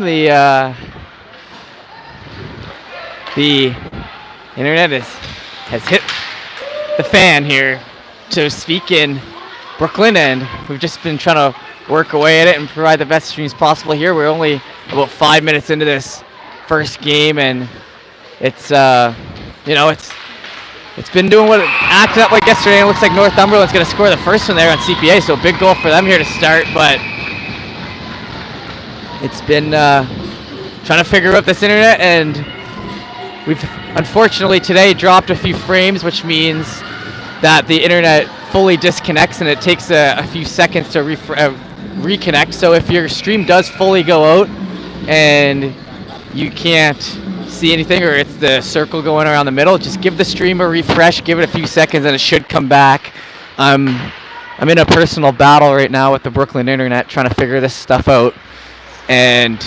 The internet has hit the fan here, so to speak, in Brooklyn, and we've just been trying to work away at it and provide the best streams possible here. We're only about 5 minutes into this first game, and it's it's been doing what it acted up like yesterday. It looks like Northumberland's going to score the first one there on CPA, so big goal for them here to start. But it's been trying to figure out this internet, and we've unfortunately today dropped a few frames, which means that the internet fully disconnects and it takes a few seconds to reconnect. So if your stream does fully go out and you can't see anything, or it's the circle going around the middle, just give the stream a refresh, give it a few seconds, and it should come back. I'm in a personal battle right now with the Brooklyn internet trying to figure this stuff out, and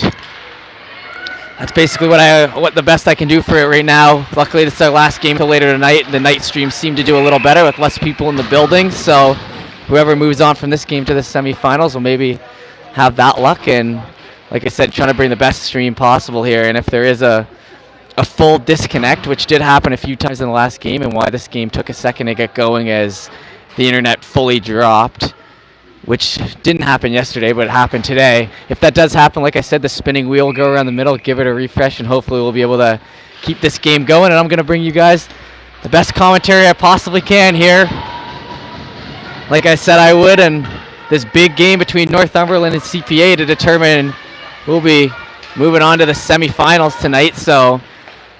that's basically what the best I can do for it right now. Luckily, this is our last game till later tonight. The night streams seem to do a little better with less people in the building, so whoever moves on from this game to the semifinals will maybe have that luck. And like I said, trying to bring the best stream possible here. And if there is a full disconnect, which did happen a few times in the last game, and why this game took a second to get going as the internet fully dropped, which didn't happen yesterday, but it happened today. If that does happen, like I said, the spinning wheel will go around the middle, give it a refresh, and hopefully we'll be able to keep this game going. And I'm going to bring you guys the best commentary I possibly can here, like I said I would, and this big game between Northumberland and CPA to determine who'll be moving on to the semifinals tonight. So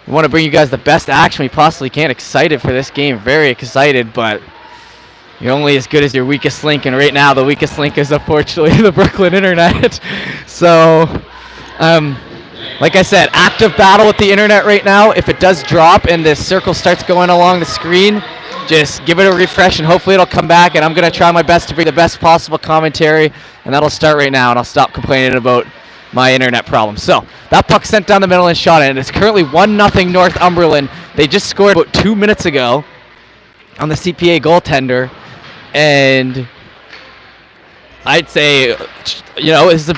we want to bring you guys the best action we possibly can. Excited for this game, very excited, but you're only as good as your weakest link, and right now the weakest link is unfortunately the Brooklyn internet. So, like I said, active battle with the internet right now. If it does drop and the circle starts going along the screen, just give it a refresh and hopefully it'll come back, and I'm going to try my best to bring the best possible commentary, and that'll start right now, and I'll stop complaining about my internet problem. So, that puck sent down the middle and shot in, and it's currently 1-0 Northumberland. They just scored about 2 minutes ago on the CPA goaltender. And I'd say, this is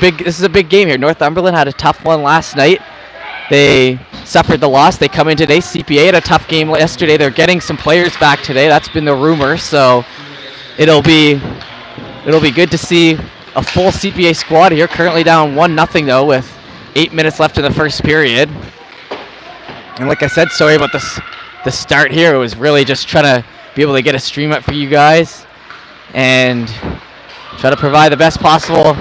a big game here. Northumberland had a tough one last night. They suffered the loss. They come in today. CPA had a tough game yesterday. They're getting some players back today. That's been the rumor. So it'll be good to see a full CPA squad here. Currently down 1-0 though, with 8 minutes left in the first period. And like I said, sorry about the start here. It was really just trying to be able to get a stream up for you guys and try to provide the best possible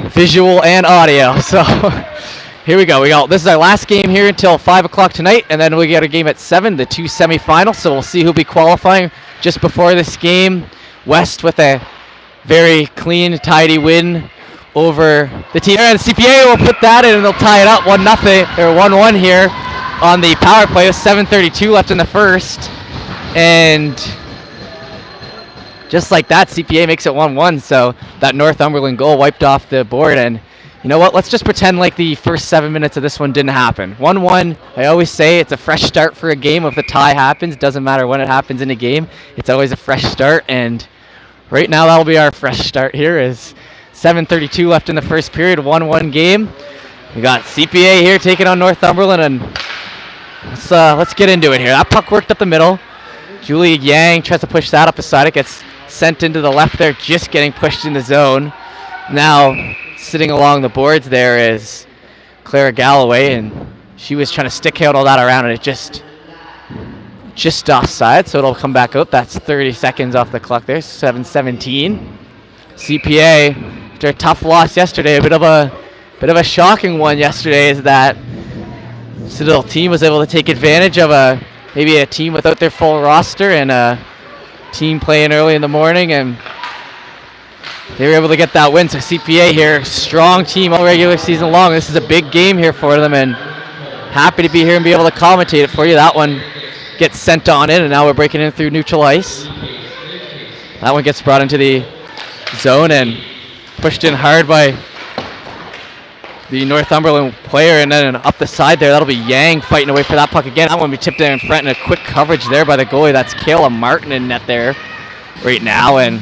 visual and audio. So here we go. This is our last game here until 5 o'clock tonight, and then we get a game at 7, the 2 semifinals. So we'll see who'll be qualifying just before this game. West with a very clean, tidy win over the team. And CPA will put that in, and they'll tie it up 1-0 or 1-1 here on the power play with 7:32 left in the first. And just like that, CPA makes it 1-1, so that Northumberland goal wiped off the board. And you know what? Let's just pretend like the first 7 minutes of this one didn't happen. 1-1, I always say it's a fresh start for a game. If the tie happens, doesn't matter when it happens in a game, it's always a fresh start. And right now, that'll be our fresh start here. Is 7:32 left in the first period, 1-1 game. We got CPA here taking on Northumberland, and let's get into it here. That puck worked up the middle. Julie Yang tries to push that up the side. It gets sent into the left there, just getting pushed in the zone. Now, sitting along the boards there is Clara Galloway, and she was trying to stick out all that around, and it just offside, so it'll come back out. That's 30 seconds off the clock there, 7:17. CPA, after a tough loss yesterday, a bit of a shocking one yesterday, is that this little team was able to take advantage of maybe a team without their full roster and a team playing early in the morning, and they were able to get that win. So CPA here, strong team all regular season long. This is a big game here for them, and happy to be here and be able to commentate it for you. That one gets sent on in, and now we're breaking in through neutral ice. That one gets brought into the zone and pushed in hard by the Northumberland player, and then up the side there, that'll be Yang fighting away for that puck again. That one will be tipped in front, and a quick coverage there by the goalie. That's Kayla Martin in net there right now, and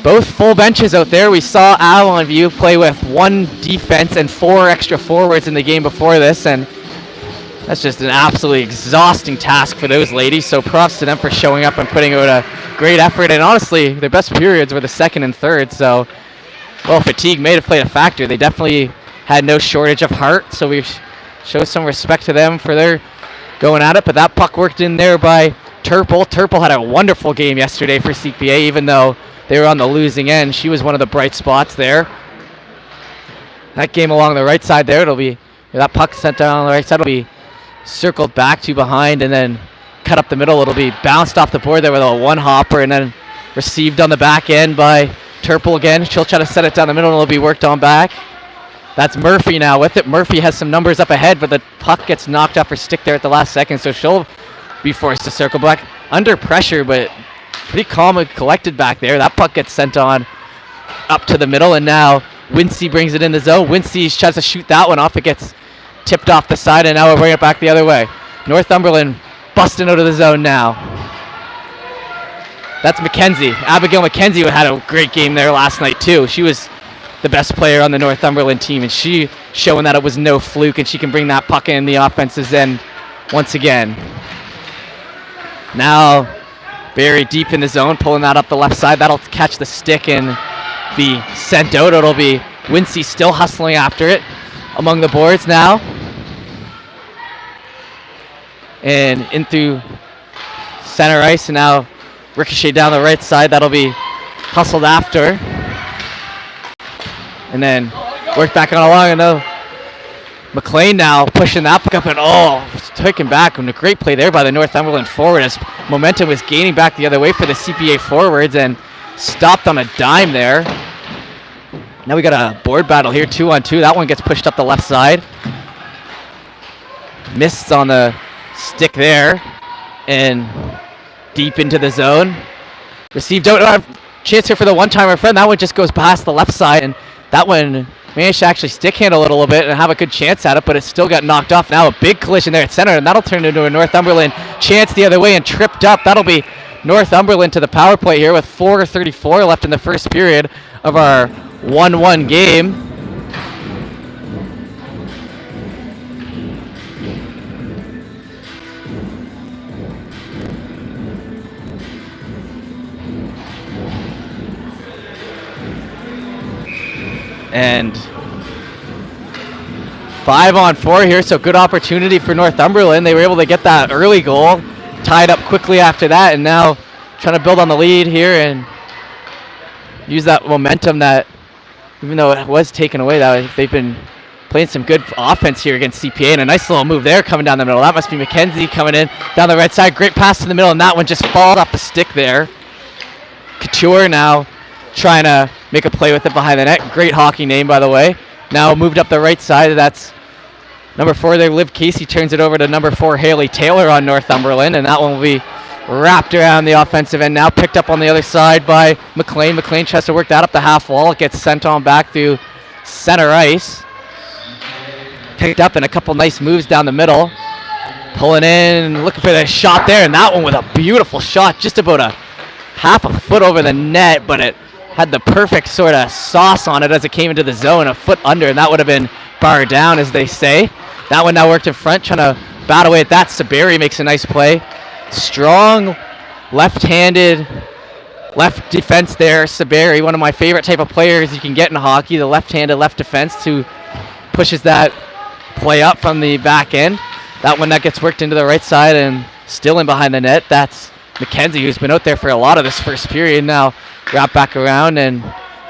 both full benches out there. We saw Avalon View play with 1 defense and 4 extra forwards in the game before this, and that's just an absolutely exhausting task for those ladies. So props to them for showing up and putting out a great effort. And honestly, their best periods were the second and third. So, well, fatigue may have played a factor. They definitely had no shortage of heart. So we show some respect to them for their going at it. But that puck worked in there by Turple. Turple had a wonderful game yesterday for CPA, even though they were on the losing end. She was one of the bright spots there. That game along the right side there, it'll be, that puck sent down on the right side will be circled back to behind and then cut up the middle. It'll be bounced off the board there with a one-hopper and then received on the back end by Turple again. She'll try to set it down the middle and it'll be worked on back. That's Murphy now with it. Murphy has some numbers up ahead, but the puck gets knocked off her stick there at the last second, so she'll be forced to circle back. Under pressure, but pretty calm and collected back there. That puck gets sent on up to the middle, and now Wincy brings it in the zone. Wincy tries to shoot that one off. It gets tipped off the side, and now we're bringing it back the other way. Northumberland busting out of the zone now. That's Mackenzie. Abigail Mackenzie had a great game there last night, too. She was the best player on the Northumberland team, and she showing that it was no fluke, and she can bring that puck in the offense's end once again. Now, very deep in the zone, pulling that up the left side. That'll catch the stick and be sent out. It'll be Wincy still hustling after it among the boards now. And in through center ice, and now ricochet down the right side. That'll be hustled after. And then worked back on along, and now McLean now pushing that puck up, and it's taken back. And a great play there by the Northumberland forward as momentum was gaining back the other way for the CPA forwards and stopped on a dime there. Now we got a board battle here, 2-on-2. That one gets pushed up the left side. Missed on the stick there and deep into the zone. Received out. Chance here for the one-timer friend. That one just goes past the left side, and that one managed to actually stick handle it a little bit and have a good chance at it, but it still got knocked off. Now a big collision there at center, and that'll turn into a Northumberland chance the other way and tripped up. That'll be Northumberland to the power play here with 4:34 left in the first period of our 1-1 game. And 5-on-4 here, so good opportunity for Northumberland. They were able to get that early goal, tied up quickly after that, and now trying to build on the lead here and use that momentum that, even though it was taken away, that they've been playing some good offense here against CPA, and a nice little move there coming down the middle. That must be Mackenzie coming in down the right side. Great pass to the middle, and that one just falls off the stick there. Couture now trying to make a play with it behind the net. Great hockey name, by the way. Now moved up the right side. That's number 4 there, Liv Casey, turns it over to number 4, Haley Taylor on Northumberland, and that one will be wrapped around the offensive end. Now picked up on the other side by McLean. McLean tries to work that up the half wall. It gets sent on back through center ice. Picked up and a couple nice moves down the middle. Pulling in, looking for the shot there, and that one with a beautiful shot, just about a half a foot over the net, but it had the perfect sort of sauce on it as it came into the zone, a foot under, and that would have been bar down, as they say. That one now worked in front, trying to bat away at that. Saberi makes a nice play. Strong left-handed left defense there. Saberi, one of my favorite type of players you can get in hockey, the left-handed left defense, who pushes that play up from the back end. That one that gets worked into the right side and still in behind the net. That's Mackenzie, who's been out there for a lot of this first period, now wrap back around and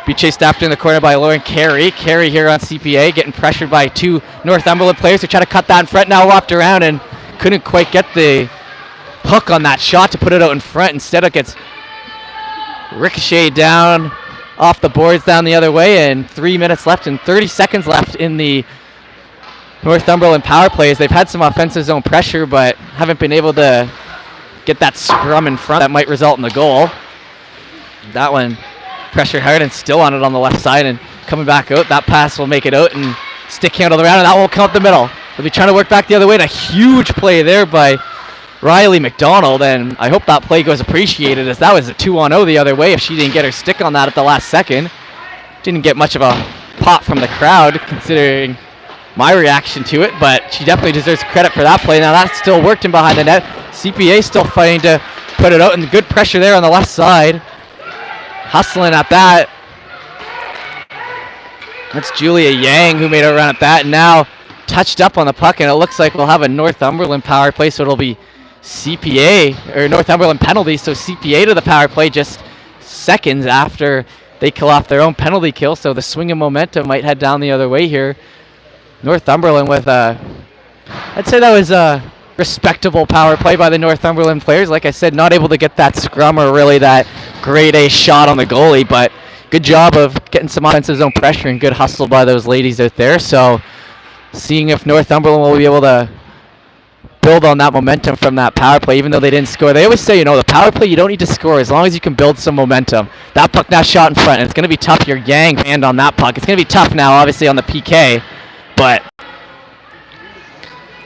be chased after in the corner by Lauren Carey. Carey here on CPA getting pressured by 2 Northumberland players who try to cut that in front. Now wrapped around and couldn't quite get the hook on that shot to put it out in front. Instead it gets ricocheted down off the boards down the other way, and 3 minutes left and 30 seconds left in the Northumberland power plays. They've had some offensive zone pressure, but haven't been able to get that scrum in front that might result in the goal. That one pressure hard and still on it on the left side and coming back out. That pass will make it out and stick handled around, and that will come up the middle. They'll be trying to work back the other way, and a huge play there by Riley McDonald, and I hope that play goes appreciated, as that was a 2-on-0 the other way if she didn't get her stick on that at the last second. Didn't get much of a pop from the crowd considering my reaction to it, but she definitely deserves credit for that play. Now that still worked in behind the net. CPA still fighting to put it out, and good pressure there on the left side. Hustling at that. That's Julia Yang who made a run at that, and now touched up on the puck, and it looks like we'll have a Northumberland power play, so it'll be CPA, or Northumberland penalty, so CPA to the power play just seconds after they kill off their own penalty kill, so the swing of momentum might head down the other way here. Northumberland with I'd say that was a respectable power play by the Northumberland players. Like I said, not able to get that scrum or really that grade A shot on the goalie, but good job of getting some offensive zone pressure and good hustle by those ladies out there. So seeing if Northumberland will be able to build on that momentum from that power play, even though they didn't score. They always say, the power play, you don't need to score as long as you can build some momentum. That puck now shot in front, and it's going to be tough. Your Yang banned on that puck. It's going to be tough now, obviously, on the PK, but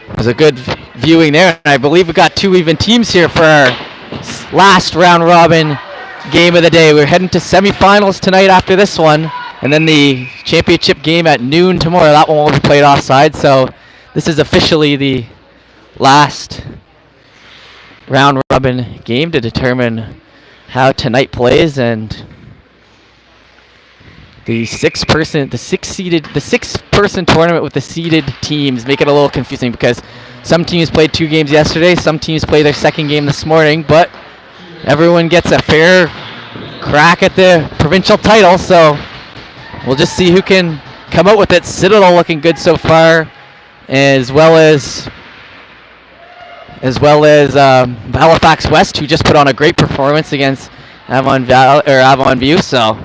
it was a good viewing there. And I believe we've got 2 even teams here for our last round robin game of the day. We're heading to semifinals tonight after this one, and then the championship game at noon tomorrow. That one will be played offside, so this is officially the last round robin game to determine how tonight plays, and the 6-person tournament with the seeded teams make it a little confusing because some teams played 2 games yesterday, some teams played their second game this morning, but everyone gets a fair crack at the provincial title, so we'll just see who can come out with it. Citadel looking good so far, as well as Halifax West, who just put on a great performance against Avon View. So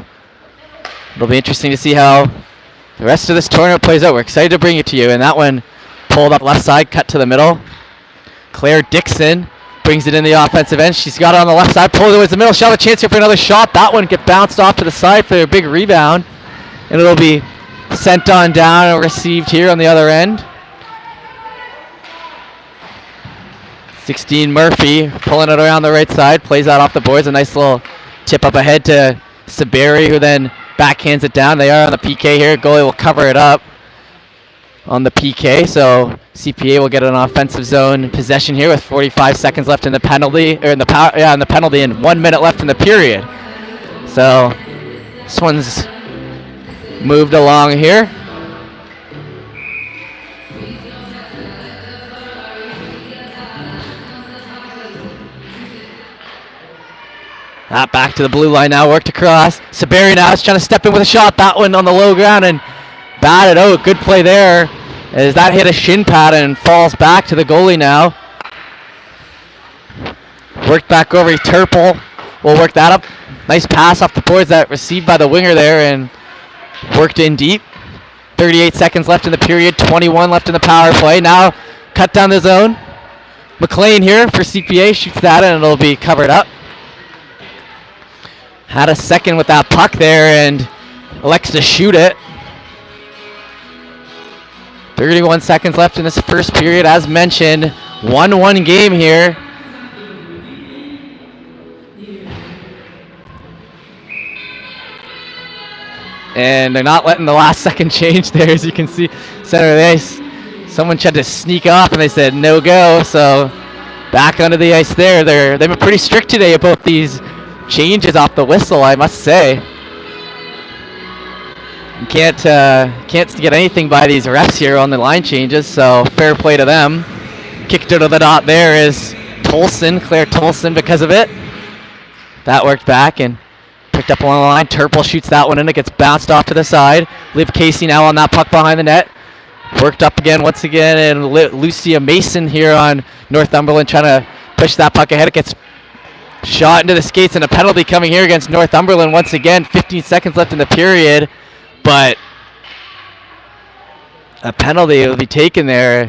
it'll be interesting to see how the rest of this tournament plays out. We're excited to bring it to you. And that one pulled up left side, cut to the middle. Claire Dixon brings it in the offensive end. She's got it on the left side, pulled it towards the middle. She'll have a chance here for another shot. That one get bounced off to the side for a big rebound, and it'll be sent on down and received here on the other end. 16 Murphy pulling it around the right side, plays out off the boards. A nice little tip up ahead to Saberi, who then backhands it down. They are on the PK here. Goalie will cover it up on the PK, so CPA will get an offensive zone possession here with 45 seconds left in the penalty, or in the penalty, and 1 minute left in the period. So this one's moved along here. Back to the blue line now, worked across. Saberi now is trying to step in with a shot. That one on the low ground and batted out. Good play there as that hit a shin pad and falls back to the goalie now. Worked back over. Turple will work that up. Nice pass off the boards that received by the winger there and worked in deep. 38 seconds left in the period. 21 left in the power play. Now cut down the zone. McLean here for CPA shoots that and it'll be covered up. Had a second with that puck there and elects to shoot it. 31 seconds left in this first period. As mentioned, 1-1 game here. And they're not letting the last second change there, as you can see. Center of the ice. Someone tried to sneak off and they said no go. So back onto the ice there. They've been pretty strict today about these changes off the whistle, I must say. You can't get anything by these refs here on the line changes, so fair play to them. Kicked out of the dot there is Tolson, Claire Tolson, because of it. That worked back and picked up along the line. Turple shoots that one in. It gets bounced off to the side. Liv Casey now on that puck behind the net. Worked up again once again, and Lucia Mason here on Northumberland trying to push that puck ahead. It gets shot into the skates, and a penalty coming here against Northumberland once again. 15 seconds left in the period, but a penalty will be taken there.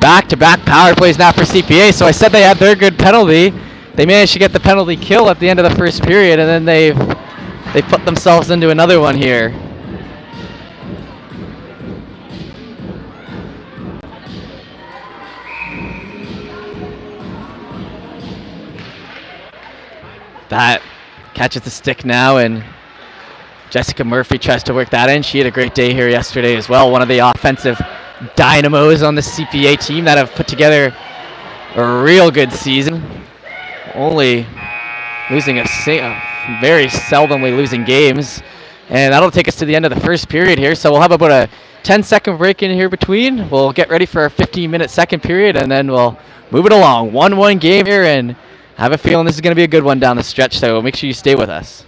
Back-to-back power plays now for CPA. So I said they had their good penalty. They managed to get the penalty kill at the end of the first period, and then they put themselves into another one here. That catches the stick now, and Jessica Murphy tries to work that in. She had a great day here yesterday as well. One of the offensive dynamos on the CPA team that have put together a real good season. Only losing very seldomly losing games. And that'll take us to the end of the first period here. So we'll have about a 10-second break in here between. We'll get ready for our 15-minute second period, and then we'll move it along. 1-1 game here, and I have a feeling this is going to be a good one down the stretch, so make sure you stay with us.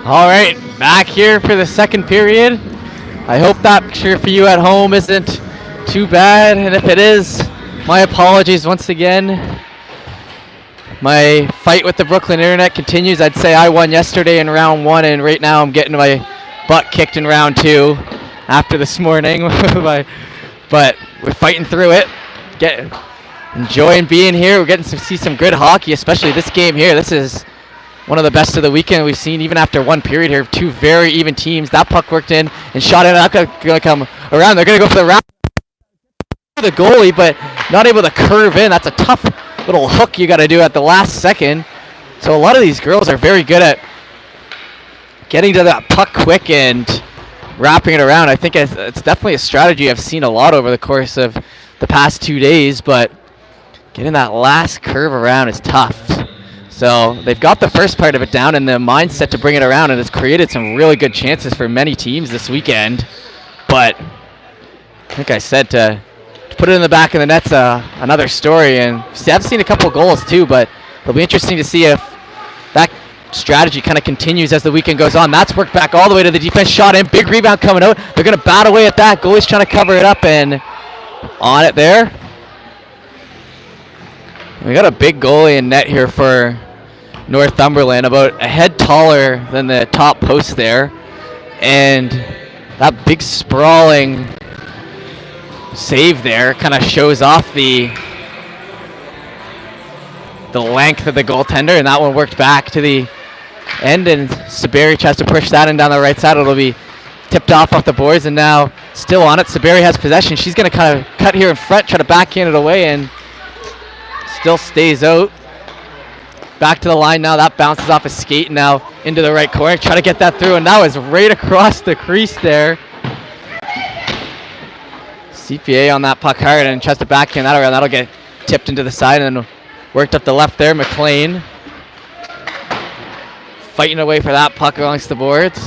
All right, back here for the second period. I hope that picture for you at home isn't too bad, and if it is, my apologies once again. My fight with the Brooklyn Internet continues. I'd say I won yesterday in round 1, and right now I'm getting my butt kicked in round 2 after this morning. But we're fighting through it. Enjoying being here. We're getting to see some good hockey, especially this game here. This is one of the best of the weekend we've seen, even after one period here. Two very even teams. That puck worked in and shot in. That's going to come around. They're going to go for the round. The goalie, but not able to curve in. That's a tough little hook you got to do at the last second. So a lot of these girls are very good at getting to that puck quick and wrapping it around. I think it's definitely a strategy I've seen a lot over the course of the past 2 days, but getting that last curve around is tough. So they've got the first part of it down and the mindset to bring it around, and it's created some really good chances for many teams this weekend. But like I said, to put it in the back of the net's another story. And I've seen a couple goals too, but it'll be interesting to see if that strategy kind of continues as the weekend goes on. That's worked back all the way to the defense. Shot in, big rebound coming out. They're going to bat away at that. Goalie's trying to cover it up, and on it there. We got a big goalie in net here for Northumberland, about a head taller than the top post there, and that big sprawling save there kind of shows off the length of the goaltender, and that one worked back to the end, and Saberi tries to push that in down the right side. It'll be tipped off the boards, and now still on it. Saberi has possession. She's going to kind of cut here in front, try to backhand it away, and still stays out. Back to the line now. That bounces off a skate now into the right corner. Try to get that through, and that was right across the crease there. CPA on that puck hard and tries to backhand that around. That'll get tipped into the side and then worked up the left there. McLean fighting away for that puck amongst the boards.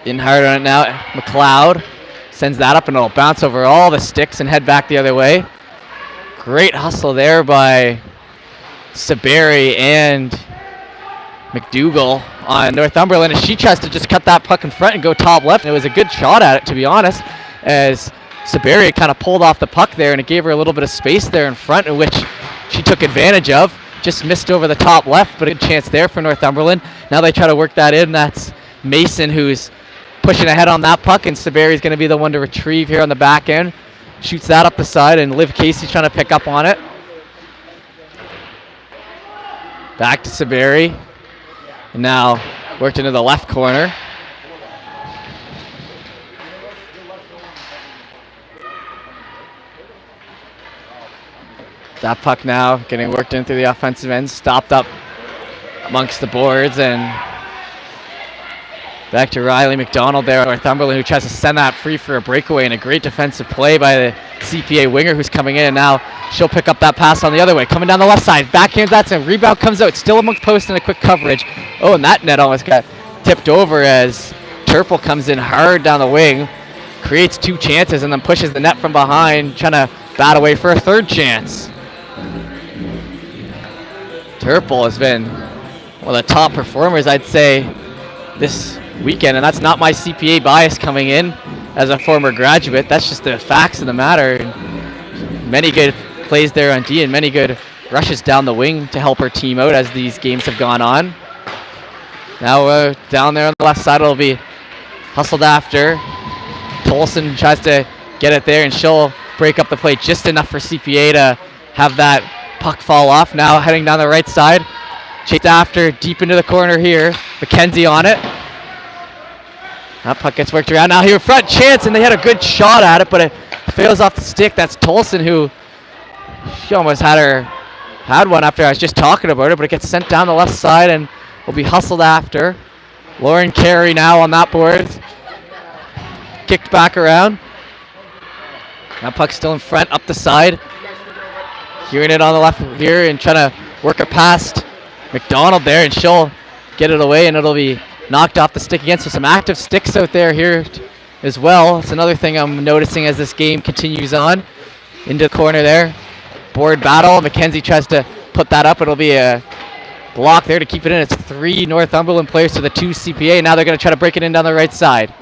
In hard on it now. McLeod sends that up, and it'll bounce over all the sticks and head back the other way. Great hustle there by Saberi and McDougall on Northumberland, and she tries to just cut that puck in front and go top left. And it was a good shot at it, to be honest, as Saberi kind of pulled off the puck there, and it gave her a little bit of space there in front, in which she took advantage of. Just missed over the top left, but a good chance there for Northumberland. Now they try to work that in. That's Mason who's pushing ahead on that puck, and Saberi's going to be the one to retrieve here on the back end. Shoots that up the side, and Liv Casey's trying to pick up on it. Back to Saberi. And now worked into the left corner. That puck now getting worked in through the offensive end. Stopped up amongst the boards, and Back to Riley McDonald there, Northumberland, who tries to send that free for a breakaway, and a great defensive play by the CPA winger who's coming in. And now she'll pick up that pass on the other way. Coming down the left side, backhands that, and rebound comes out. Still amongst post and a quick coverage. Oh, and that net almost got tipped over as Turple comes in hard down the wing, creates 2 chances, and then pushes the net from behind, trying to bat away for a 3rd chance. Turple has been one of the top performers, I'd say, this weekend, and that's not my CPA bias coming in as a former graduate. That's just the facts of the matter. Many good plays there on D and many good rushes down the wing to help her team out as these games have gone on. Now down there on the left side, it'll be hustled after. Tolson tries to get it there, and she'll break up the play just enough for CPA to have that puck fall off. Now heading down the right side, chased after deep into the corner here. Mackenzie on it. That puck gets worked around. Now here in front, chance, and they had a good shot at it, but it fails off the stick. That's Tolson, who she almost had one after I was just talking about it, but it gets sent down the left side and will be hustled after. Lauren Carey now on that board. Kicked back around. That puck's still in front, up the side. Hearing it on the left here and trying to work it past McDonald there, and she'll get it away, and it'll be knocked off the stick again. So some active sticks out there here as well. It's another thing I'm noticing as this game continues on. Into the corner there. Board battle. Mackenzie tries to put that up. It'll be a block there to keep it in. It's 3 Northumberland players to the 2 CPA. Now they're going to try to break it in down the right side.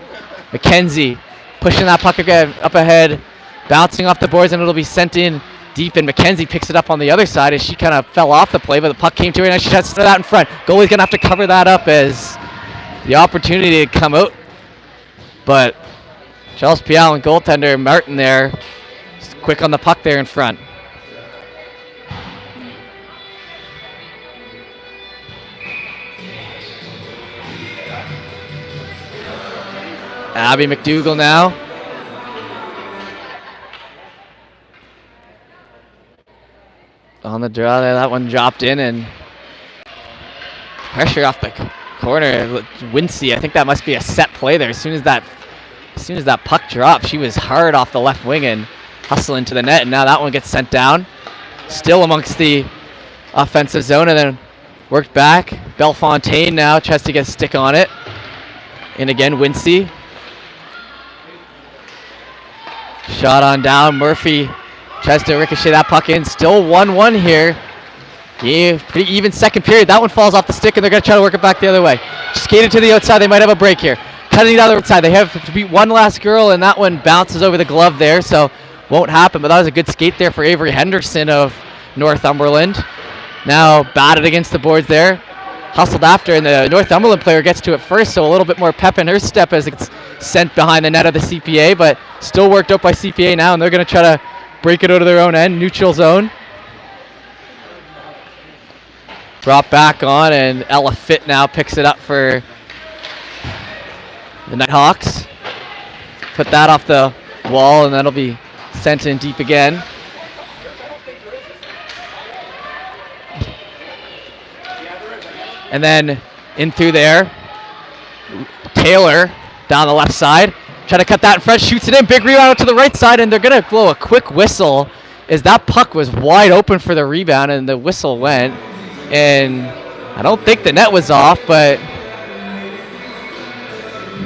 Mackenzie pushing that puck up ahead. Bouncing off the boards, and it'll be sent in deep, and Mackenzie picks it up on the other side as she kind of fell off the play, but the puck came to her, and she tries to set that in front. Goalie's going to have to cover that up as the opportunity to come out, but Charles Pial and goaltender Martin there, just quick on the puck there in front. Abby McDougall now. On the draw there, that one dropped in, and pressure off the corner. Wincy, I think that must be a set play there. As soon as that puck dropped, she was hard off the left wing and hustling to the net, and now that one gets sent down. Still amongst the offensive zone, and then worked back. Bellefontaine now tries to get a stick on it. And again, Wincy. Shot on down. Murphy tries to ricochet that puck in. Still 1-1 here. Yeah, pretty even second period. That one falls off the stick, and they're going to try to work it back the other way. Skated to the outside. They might have a break here. Cutting down the right side. They have to beat one last girl, and that one bounces over the glove there, so won't happen. But that was a good skate there for Avery Henderson of Northumberland. Now batted against the boards there. Hustled after, and the Northumberland player gets to it first, so a little bit more pep in her step as it's sent behind the net of the CPA, but still worked out by CPA now, and they're going to try to break it out of their own end, neutral zone. Brought back on, and Ella Fitt now picks it up for the Nighthawks. Put that off the wall, and that'll be sent in deep again. And then in through there, Taylor down the left side. Try to cut that in front, shoots it in. Big rebound out to the right side, and they're going to blow a quick whistle as that puck was wide open for the rebound, and the whistle went. And I don't think the net was off, but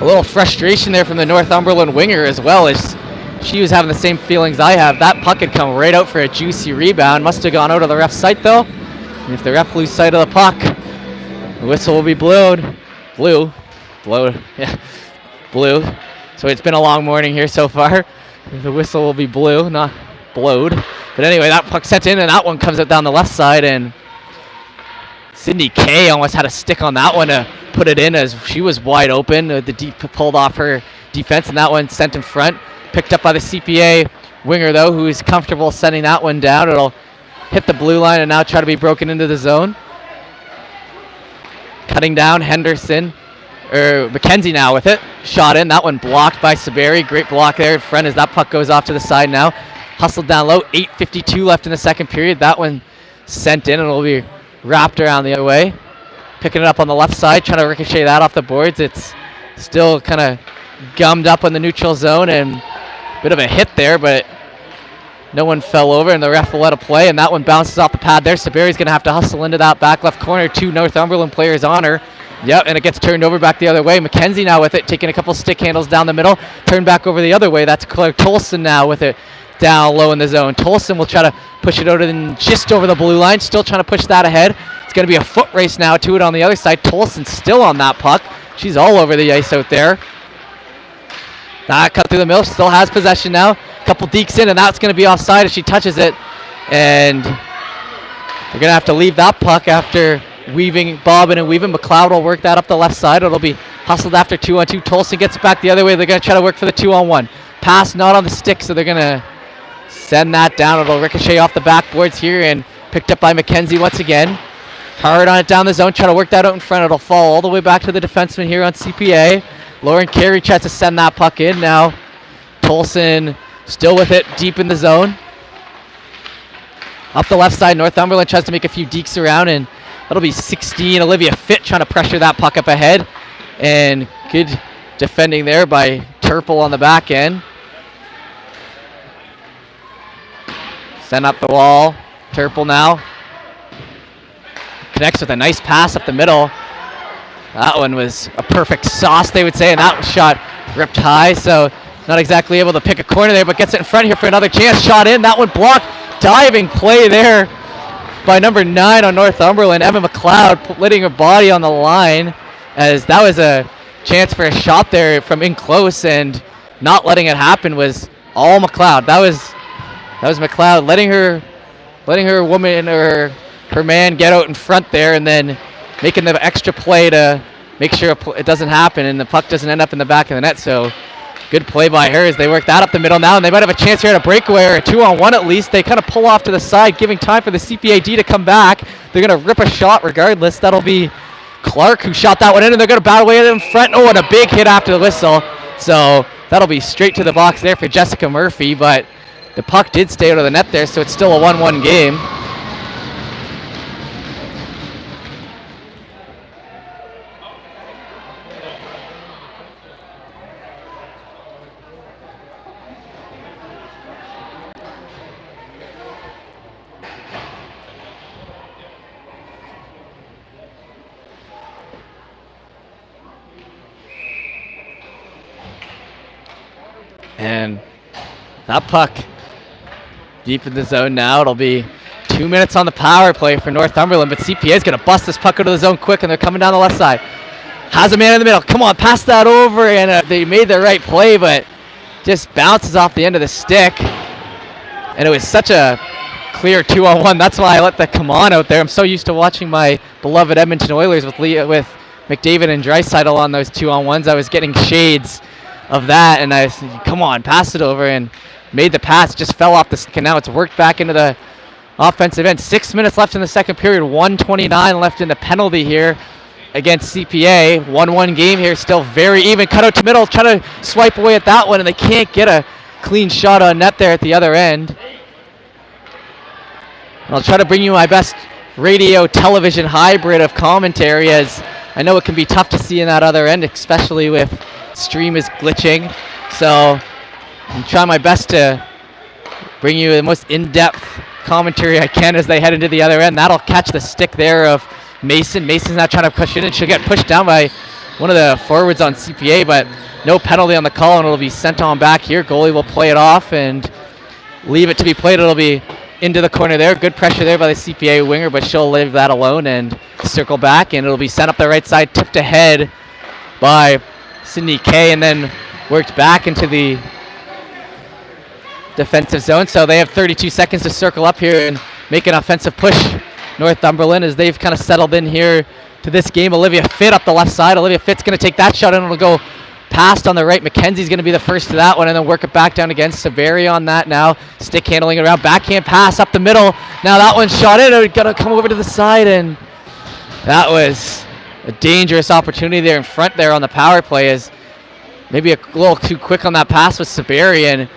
a little frustration there from the Northumberland winger as well, as she was having the same feelings I have. That puck had come right out for a juicy rebound. Must have gone out of the ref's sight, though. And if the ref loses sight of the puck, the whistle will be blowed. Blue. So it's been a long morning here so far. The whistle will be blue, not blowed. But anyway, that puck sent in, and that one comes out down the left side, and Sydney Kay almost had a stick on that one to put it in as she was wide open. The deep pulled off her defense, and that one sent in front. Picked up by the CPA winger, though, who is comfortable sending that one down. It'll hit the blue line and now try to be broken into the zone. Cutting down Henderson, Mackenzie now with it. Shot in, that one blocked by Saberi. Great block there in front as that puck goes off to the side now. Hustled down low, 8:52 left in the second period. That one sent in, and it'll be wrapped around the other way. Picking it up on the left side, trying to ricochet that off the boards. It's still kind of gummed up on the neutral zone, and bit of a hit there, but no one fell over, and the ref will let it play, and that one bounces off the pad there. Saberi's going to have to hustle into that back left corner. 2 Northumberland players on her. Yep, and it gets turned over back the other way. McKenzie now with it, taking a couple stick handles down the middle. Turned back over the other way. That's Claire Tolson now with it down low in the zone. Tolson will try to push it over just over the blue line. Still trying to push that ahead. It's going to be a foot race now to it on the other side. Tolson still on that puck. She's all over the ice out there. That cut through the middle. Still has possession now. Couple dekes in, and that's going to be offside if she touches it. And they're going to have to leave that puck after bobbing and weaving. McLeod will work that up the left side. It'll be hustled after 2-on-2. Tolson gets it back the other way. They're going to try to work for the 2-on-1. Pass not on the stick, so they're going to send that down. It'll ricochet off the backboards here and picked up by McKenzie once again. Hard on it down the zone. Try to work that out in front. It'll fall all the way back to the defenseman here on CPA. Lauren Carey tries to send that puck in. Now Tolson still with it deep in the zone. Up the left side, Northumberland tries to make a few dekes around, and that'll be 16. Olivia Fitt trying to pressure that puck up ahead. And good defending there by Turple on the back end. Send up the wall. Turple now connects with a nice pass up the middle. That one was a perfect sauce, they would say, and that shot ripped high, so not exactly able to pick a corner there, but gets it in front here for another chance. Shot in, that one blocked. Diving play there by number 9 on Northumberland, Evan McLeod, letting her body on the line, as that was a chance for a shot there from in close, and not letting it happen was all McLeod. That was McLeod letting her woman or her man get out in front there, and then making the extra play to make sure it doesn't happen and the puck doesn't end up in the back of the net. So good play by her as they work that up the middle now, and they might have a chance here at a breakaway or a 2-on-1 at least. They kind of pull off to the side, giving time for the CPAD to come back. They're going to rip a shot regardless. That'll be Clark who shot that one in, and they're going to battle away in front. Oh, and a big hit after the whistle. So that'll be straight to the box there for Jessica Murphy, but the puck did stay out of the net there, so it's still a 1-1 game. And that puck deep in the zone now. It'll be 2 minutes on the power play for Northumberland, but CPA is going to bust this puck out of the zone quick, and they're coming down the left side. Has a man in the middle. Come on, pass that over, and they made the right play, but just bounces off the end of the stick. And it was such a clear 2-on-1. That's why I let that come on out there. I'm so used to watching my beloved Edmonton Oilers with McDavid and Draisaitl on those 2-on-1s. I was getting shades of that, and I said, come on, pass it over, and made the pass, just fell off the stick, and now it's worked back into the offensive end. 6 minutes left in the second period, 1:29 left in the penalty here against CPA. 1-1 game here, still very even. Cut out to middle, try to swipe away at that one, and they can't get a clean shot on net there at the other end. I'll try to bring you my best radio television hybrid of commentary, as I know it can be tough to see in that other end, especially with stream is glitching. So I'm trying my best to bring you the most in-depth commentary I can as they head into the other end. That'll catch the stick there of Mason. Mason's not trying to push it in. She'll get pushed down by one of the forwards on CPA, but no penalty on the call, and it'll be sent on back here. Goalie will play it off and leave it to be played. It'll be into the corner there. Good pressure there by the CPA winger, but she'll leave that alone and circle back, and it'll be sent up the right side, tipped ahead by Sydney Kay, and then worked back into the defensive zone. So they have 32 seconds to circle up here and make an offensive push, Northumberland, as they've kind of settled in here to this game. Olivia Fitt up the left side. Olivia Fitt's going to take that shot, and it'll go past on the right. McKenzie's going to be the first to that one, and then work it back down again. Severi on that now. Stick handling it around. Backhand pass up the middle. Now that one's shot in. It's going to come over to the side, and that was a dangerous opportunity there in front there on the power play, as maybe a little too quick on that pass with Saberi, and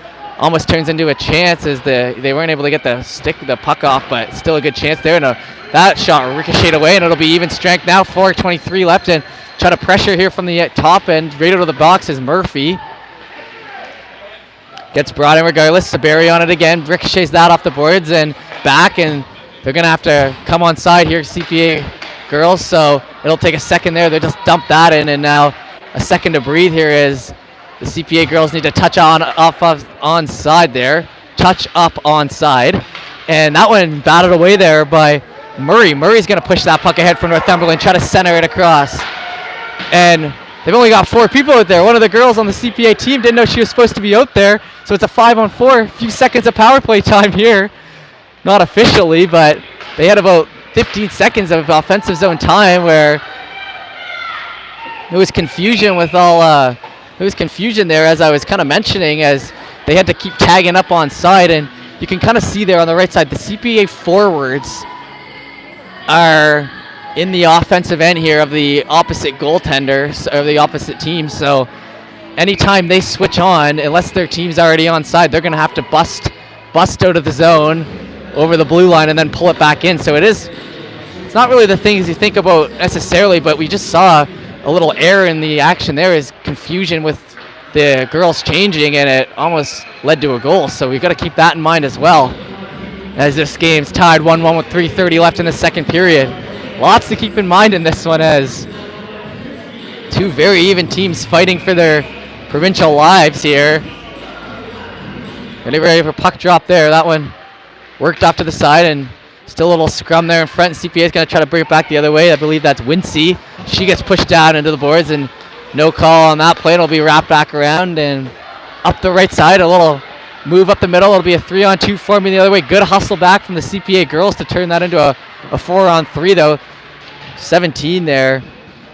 almost turns into a chance as they weren't able to get the puck off, but still a good chance there. And that shot ricocheted away, and it'll be even strength now. 4:23 left, and try to pressure here from the top end. Right out of the box is Murphy. Gets brought in regardless. Saberi on it again. Ricochets that off the boards and back, and they're going to have to come on side here, CPA girls. So it'll take a second there. They just dump that in, and now a second to breathe here as the CPA girls need to touch onside there. Touch up onside. And that one batted away there by Murray. Murray's going to push that puck ahead for Northumberland, try to center it across. And they've only got 4 people out there. One of the girls on the CPA team didn't know she was supposed to be out there. So it's a 5-on-4. A few seconds of power play time here. Not officially, but they had about 15 seconds of offensive zone time where there was confusion with all... there was confusion there, as I was kind of mentioning, as they had to keep tagging up on side. And you can kind of see there on the right side, the CPA forwards are in the offensive end here of the opposite goaltenders, or the opposite team. So anytime they switch on, unless their team's already on side, they're going to have to bust out of the zone over the blue line and then pull it back in. So it's not really the things you think about necessarily, but we just saw a little error in the action there, is confusion with the girls changing, and it almost led to a goal. So we've got to keep that in mind as well, as this game's tied 1-1 with 3:30 left in the second period. Lots to keep in mind in this one, as two very even teams fighting for their provincial lives here. Getting ready for puck drop there. That one worked off to the side, and still a little scrum there in front. CPA is going to try to bring it back the other way. I believe that's Wincy. She gets pushed down into the boards, and no call on that play. It'll be wrapped back around and up the right side. A little move up the middle. It'll be a 3-on-2 forming the other way. Good hustle back from the CPA girls to turn that into a 4-on-3 though. 17 there.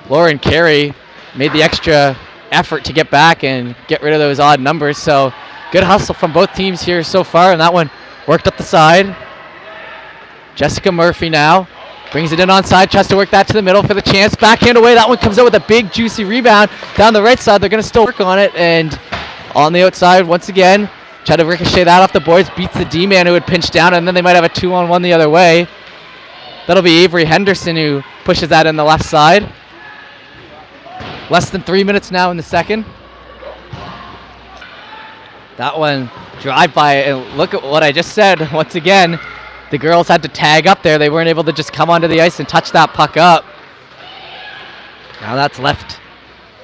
Lauren Carey made the extra effort to get back and get rid of those odd numbers. So good hustle from both teams here so far, and that one worked up the side. Jessica Murphy now brings it in on side, tries to work that to the middle for the chance. Backhand away. That one comes out with a big juicy rebound down the right side. They're going to still work on it, and on the outside once again, try to ricochet that off the boards. Beats the D-man who would pinch down, and then they might have a 2-on-1 the other way. That'll be Avery Henderson who pushes that in the left side. Less than 3 minutes now in the second. That one drive by, and look at what I just said. Once again, the girls had to tag up there. They weren't able to just come onto the ice and touch that puck up. Now that's left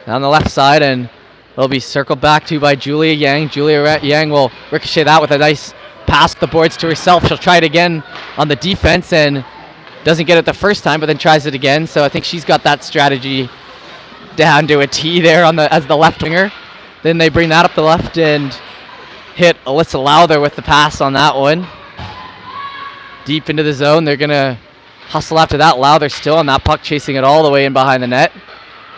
down the left side, and it'll be circled back to by Julia Yang. Julia Yang will ricochet that with a nice pass the boards to herself. She'll try it again on the defense and doesn't get it the first time, but then tries it again. So I think she's got that strategy down to a T there on as the left winger. Then they bring that up the left and hit Alyssa Lowther with the pass on that one. Deep into the zone. They're going to hustle after that. Lowther still on that puck, chasing it all the way in behind the net.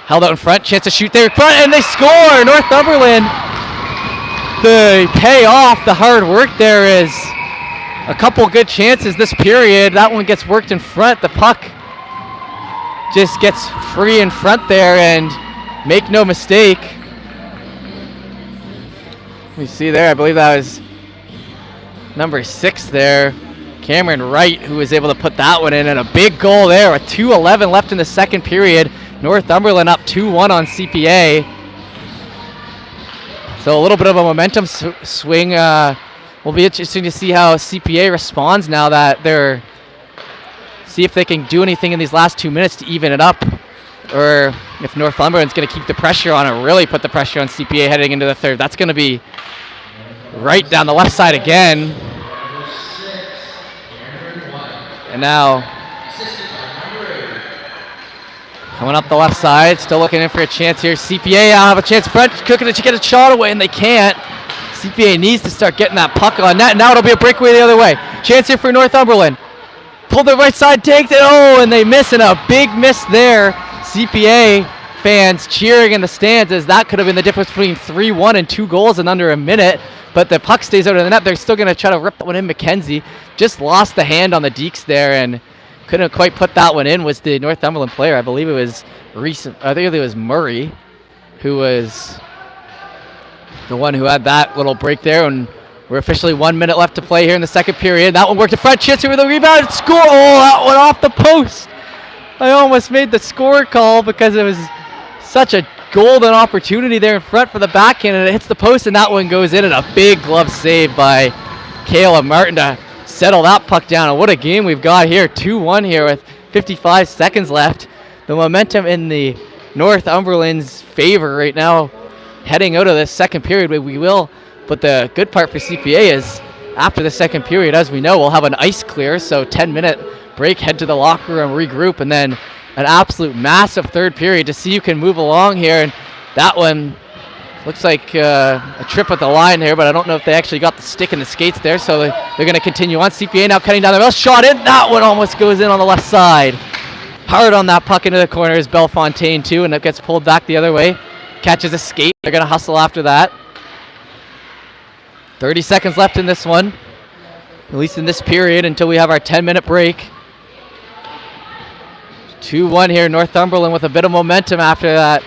Held out in front. Chance to shoot there in front, and they score! Northumberland, they pay off the hard work. There is a couple good chances this period. That one gets worked in front. The puck just gets free in front there, and make no mistake. We see there, I believe that was number 6 there. Cameron Wright, who was able to put that one in, and a big goal there with 2:11 left in the second period. Northumberland up 2-1 on CPA. So a little bit of a momentum swing. Will be interesting to see how CPA responds now that they're... See if they can do anything in these last 2 minutes to even it up, or if Northumberland's going to keep the pressure on it, really put the pressure on CPA heading into the third. That's going to be right down the left side again. And now, coming up the left side, still looking in for a chance here. CPA have a chance front, cooking it to get a shot away, and they can't. CPA needs to start getting that puck on net. Now it'll be a breakaway the other way. Chance here for Northumberland. Pull the right side, takes it, and they miss, and a big miss there. CPA fans cheering in the stands, as that could have been the difference between 3-1 and 2 goals in under a minute. But the puck stays out of the net. They're still going to try to rip that one in. McKenzie just lost the hand on the dekes there and couldn't quite put that one in. Was the Northumberland player. I believe it was I think it was Murray, who was the one who had that little break there and We're officially 1 minute left to play here in the second period. That one worked in front. Chance with the rebound. Score. Oh, that one off the post. I almost made the score call because it was such a golden opportunity there in front for the backhand, and it hits the post, and that one goes in, and a big glove save by Kayla Martin to settle that puck down. And what a game we've got here. 2-1 here with 55 seconds left. The momentum in the Northumberland's favor right now heading out of this second period. We will, but the good part for CPA is after the second period, as we know, we'll have an ice clear, so 10-minute break, head to the locker room, regroup, and then an absolute massive third period to see who can move along here. And that one looks like a trip at the line here, but I don't know if they actually got the stick in the skates there, so they're going to continue on. CPA now cutting down the middle, shot in, that one almost goes in on the left side. Hard on that puck into the corner is Bellefontaine too, and it gets pulled back the other way. Catches a skate, they're going to hustle after that. 30 seconds left in this one, at least in this period, until we have our 10-minute break. 2-1 here, Northumberland with a bit of momentum after that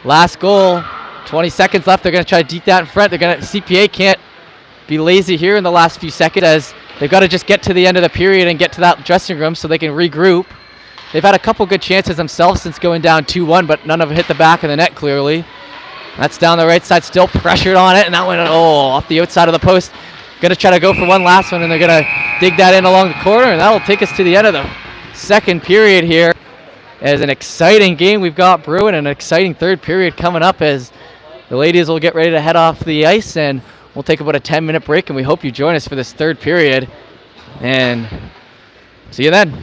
last goal. 20 seconds left, they're going to try to deke that in front. CPA can't be lazy here in the last few seconds, as they've got to just get to the end of the period and get to that dressing room so they can regroup. They've had a couple good chances themselves since going down 2-1, but none of them hit the back of the net clearly. That's down the right side, still pressured on it, and that went off the outside of the post. Going to try to go for one last one, and they're going to dig that in along the corner, and that'll take us to the end of the second period here. As an exciting game we've got brewing, and an exciting third period coming up as the ladies will get ready to head off the ice, and we'll take about a 10-minute break, and we hope you join us for this third period. And see you then.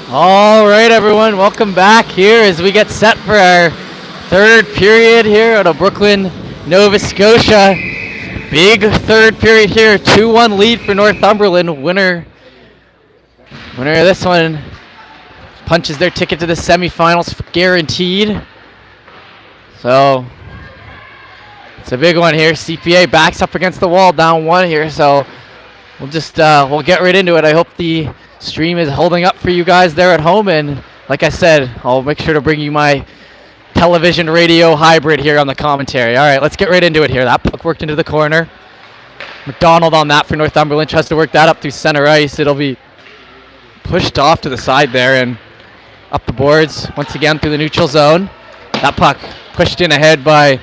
All right, everyone, welcome back here as we get set for our third period here out of Brooklyn, Nova Scotia. Big third period here, 2-1 lead for Northumberland. Winner of this one punches their ticket to the semifinals guaranteed. So it's a big one here. CPA backs up against the wall, down 1 here. So we'll just we'll get right into it. I hope the stream is holding up for you guys there at home, and like I said, I'll make sure to bring you my television radio hybrid here on the commentary. All right, let's get right into it here. That puck worked into the corner. McDonald on that for Northumberland tries to work that up through center ice. It'll be pushed off to the side there and up the boards once again through the neutral zone. That puck pushed in ahead by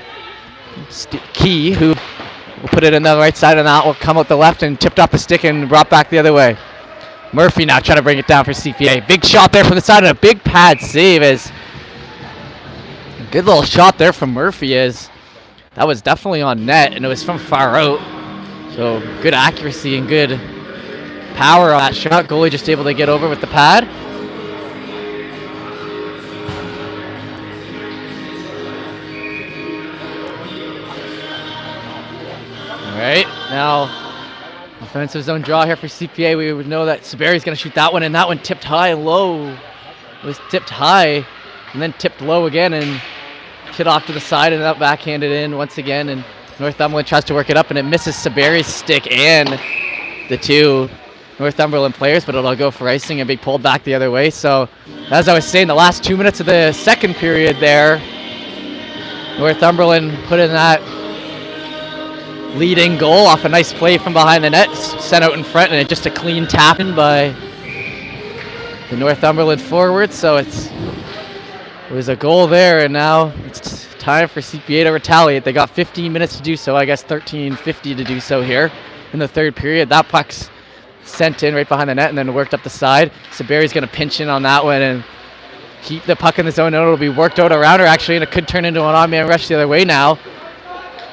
Key, who will put it in the right side, and that will come out the left and tipped off the stick and brought back the other way. Murphy now trying to bring it down for CPA. Big shot there from the side and a big pad save. As a good little shot there from Murphy. Is that was definitely on net, and it was from far out. So good accuracy and good power on that shot. Goalie just able to get over with the pad. All right, now offensive zone draw here for CPA. We would know that Saberi's going to shoot that one, and that one tipped high and low. It was tipped high and then tipped low again and hit off to the side and that backhanded in once again. And Northumberland tries to work it up, and it misses Saberi's stick and the two Northumberland players, but it'll go for icing and be pulled back the other way. So as I was saying, the last 2 minutes of the second period there, Northumberland put in that leading goal off a nice play from behind the net, sent out in front, and just a clean tap in by the Northumberland forward. So it was a goal there, and now it's time for CPA to retaliate. They got 15 minutes to do so, I guess 13:50 to do so here in the third period. That puck's sent in right behind the net and then worked up the side. Saberi's going to pinch in on that one and keep the puck in the zone. It'll be worked out around her actually, and it could turn into an on-man rush the other way now.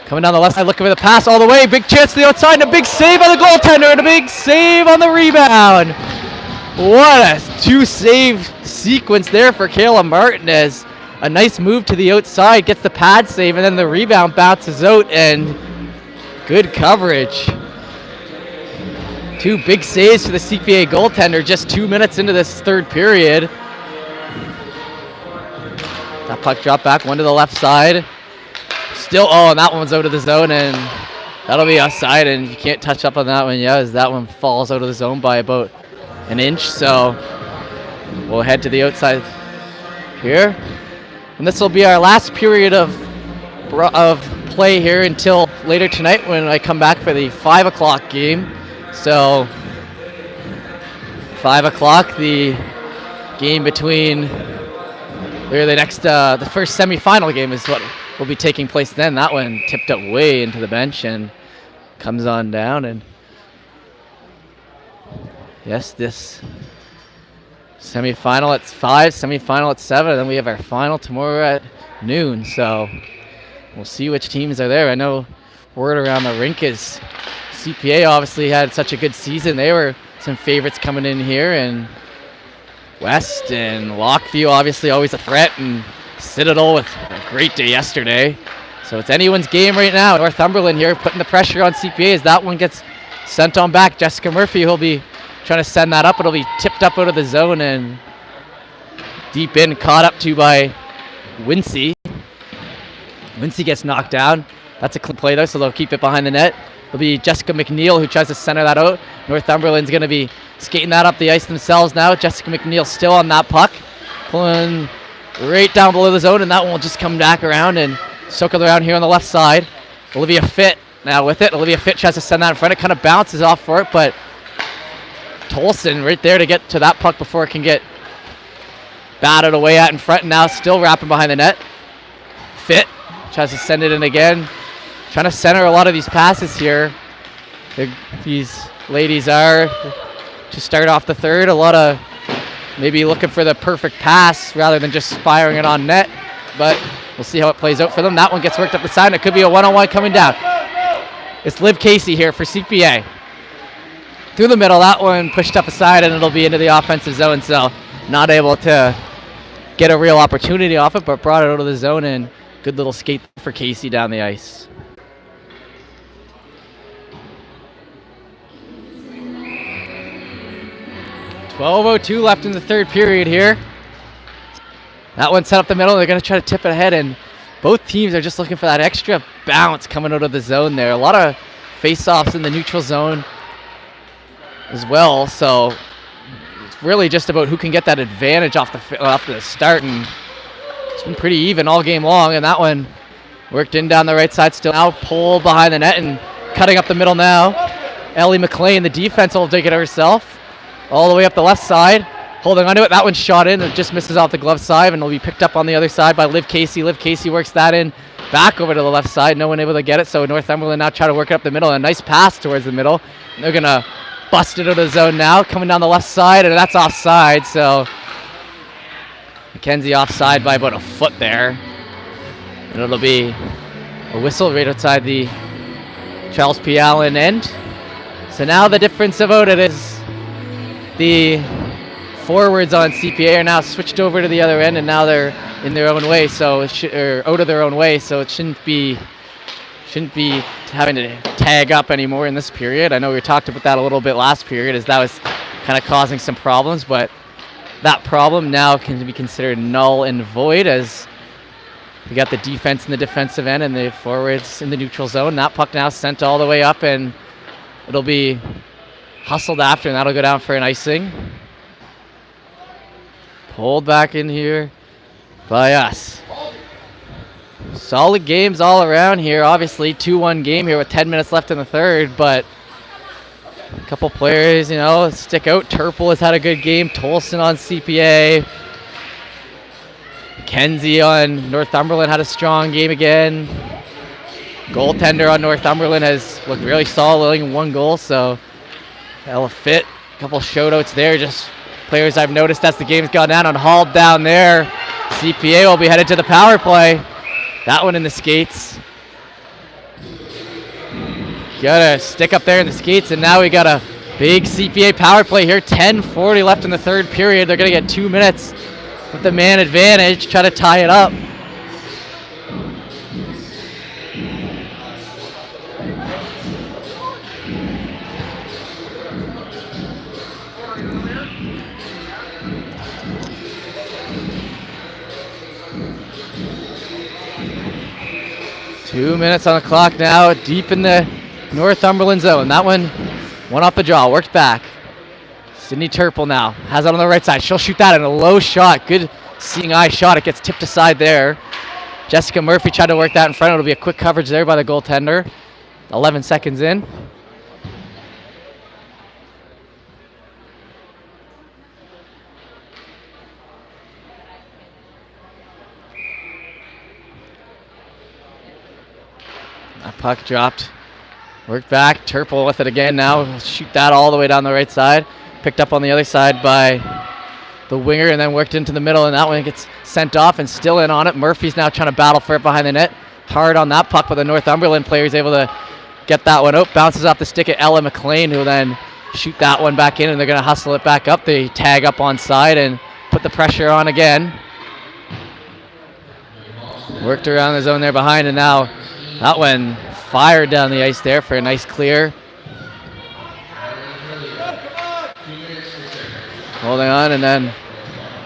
Coming down the left side, looking for the pass all the way. Big chance to the outside, and a big save on the goaltender, and a big save on the rebound. What a two-save sequence there for Kayla Martinez. A nice move to the outside, gets the pad save, and then the rebound bounces out, and good coverage. Two big saves for the CPA goaltender just 2 minutes into this third period. That puck dropped back, one to the left side. Still, and that one's out of the zone, and that'll be offside, and you can't touch up on that one, as that one falls out of the zone by about an inch. So we'll head to the outside here, and this will be our last period of play here until later tonight when I come back for the 5 o'clock game. So 5 o'clock, the game between the first semifinal game is what will be taking place then. That one tipped up way into the bench and comes on down. And yes, this semifinal at 5, semifinal at 7, and then we have our final tomorrow at noon. So we'll see which teams are there. I know word around the rink is CPA obviously had such a good season. They were some favorites coming in here, and West and Lockview obviously always a threat, and Citadel with a great day yesterday. So it's anyone's game right now. Northumberland here putting the pressure on CPA as that one gets sent on back. Jessica Murphy, who'll be trying to send that up. It'll be tipped up out of the zone and deep in, caught up to by Wincy. Wincy gets knocked down. That's a clean play though, so they'll keep it behind the net. It'll be Jessica McNeil who tries to center that out. Northumberland's going to be skating that up the ice themselves now. Jessica McNeil still on that puck, pulling right down below the zone, and that one will just come back around and circle around here on the left side. Olivia Fitt now with it. Olivia Fitt tries to send that in front. It kind of bounces off for it, but Tolson right there to get to that puck before it can get batted away at in front, and now still wrapping behind the net. Fitt tries to send it in again. Trying to center a lot of these passes here. These ladies are to start off the third. A lot of maybe looking for the perfect pass rather than just firing it on net, but we'll see how it plays out for them. That one gets worked up the side, and it could be a one-on-one coming down. It's Liv Casey here for CPA. Through the middle, that one pushed up aside, and it'll be into the offensive zone. So not able to get a real opportunity off it, but brought it out of the zone, and good little skate for Casey down the ice. .12:02 left in the third period here. That one set up the middle. They're going to try to tip it ahead, and both teams are just looking for that extra bounce coming out of the zone there. A lot of face-offs in the neutral zone as well, so it's really just about who can get that advantage off the start, and it's been pretty even all game long, and that one worked in down the right side still. Now pulled behind the net and cutting up the middle now. Ellie McLean, the defense, will take it herself all the way up the left side, holding onto it. That one shot in, it just misses off the glove side, and will be picked up on the other side by Liv Casey. Liv Casey works that in back over to the left side. No one able to get it, so Northumberland now try to work it up the middle. A nice pass towards the middle. They're going to bust it out of the zone now, coming down the left side, and that's offside, so Mackenzie offside by about a foot there. And it'll be a whistle right outside the Charles P. Allen end. So now the difference about it is the forwards on CPA are now switched over to the other end, and now they're in their own way, so or out of their own way, so it shouldn't be having to tag up anymore in this period. I know we talked about that a little bit last period, as that was kind of causing some problems, but that problem now can be considered null and void, as we got the defense in the defensive end and the forwards in the neutral zone. That puck now sent all the way up, and it'll be hustled after, and that'll go down for an icing. Pulled back in here by us. Solid games all around here. Obviously 2-1 game here with 10 minutes left in the third, but a couple players, stick out. Turple has had a good game. Tolson on CPA. Mackenzie on Northumberland had a strong game again. Goaltender on Northumberland has looked really solid, only 1 goal, so that'll fit. A couple shoutouts there, just players I've noticed as the game's gone down. On hauled down there. CPA will be headed to the power play. That one in the skates. Got a stick up there in the skates, and now we got a big CPA power play here. 10:40 left in the third period. They're going to get 2 minutes with the man advantage, try to tie it up. Two minutes on the clock now, deep in the Northumberland zone. That one off the draw, worked back. Sydney Turple now has it on the right side. She'll shoot that in a low shot. Good seeing eye shot. It gets tipped aside there. Jessica Murphy tried to work that in front. It'll be a quick coverage there by the goaltender. 11 seconds in. That puck dropped. Worked back. Turple with it again now. Shoot that all the way down the right side. Picked up on the other side by the winger, and then worked into the middle, and that one gets sent off and still in on it. Murphy's now trying to battle for it behind the net. Hard on that puck, but the Northumberland player is able to get that one out. Bounces off the stick at Ella McLean, who will then shoot that one back in, and they're going to hustle it back up. They tag up on side and put the pressure on again. Worked around the zone there behind, and now that one fired down the ice there for a nice clear. Holding on, and then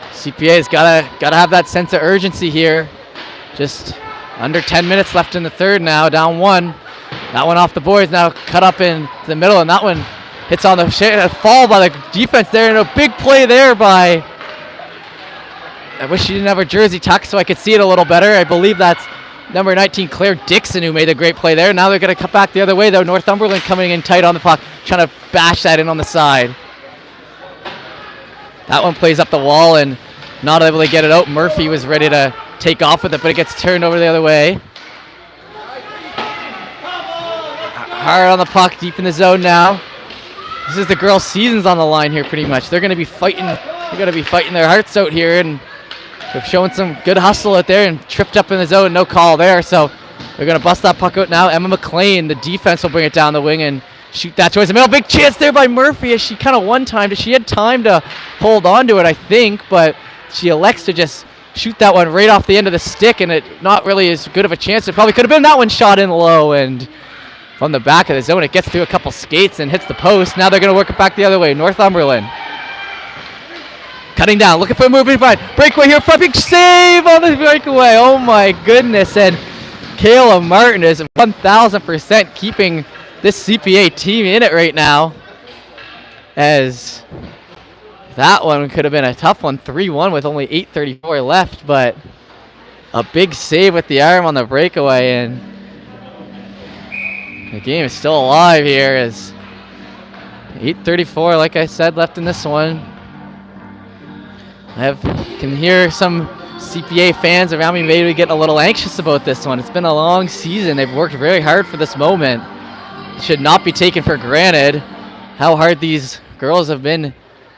CPA's gotta have that sense of urgency here. Just under 10 minutes left in the third now, down 1. That one off the boards now, cut up in the middle, and that one hits on the fall by the defense there, and a big play there by, I wish she didn't have her jersey tucked so I could see it a little better. I believe that's number 19, Claire Dixon, who made a great play there. Now they're going to cut back the other way, though. Northumberland coming in tight on the puck, trying to bash that in on the side. That one plays up the wall and not able to get it out. Murphy was ready to take off with it, but it gets turned over the other way. Hard on the puck, deep in the zone now. This is the girls' season's on the line here pretty much. They're going to be fighting. They're going to be fighting their hearts out here, and they're showing some good hustle out there, and tripped up in the zone. No call there, so they're going to bust that puck out now. Emma McLean, the defense, will bring it down the wing, and shoot that towards the middle. Big chance there by Murphy as she kind of one-timed it. She had time to hold on to it, I think, but she elects to just shoot that one right off the end of the stick, and it not really as good of a chance. It probably could have been. That one shot in low, and from the back of the zone, it gets through a couple skates and hits the post. Now they're going to work it back the other way. Northumberland cutting down, looking for a moving right. Breakaway here, front, big save on the breakaway. Oh my goodness, and Kayla Martin is 1,000% keeping this CPA team in it right now, as that one could have been a tough one, 3-1 with only 8:34 left, but a big save with the arm on the breakaway, and the game is still alive here as 8:34, like I said, left in this one. I can hear some CPA fans around me maybe getting a little anxious about this one. It's been a long season. They've worked very hard for this moment. It should not be taken for granted how hard these girls have been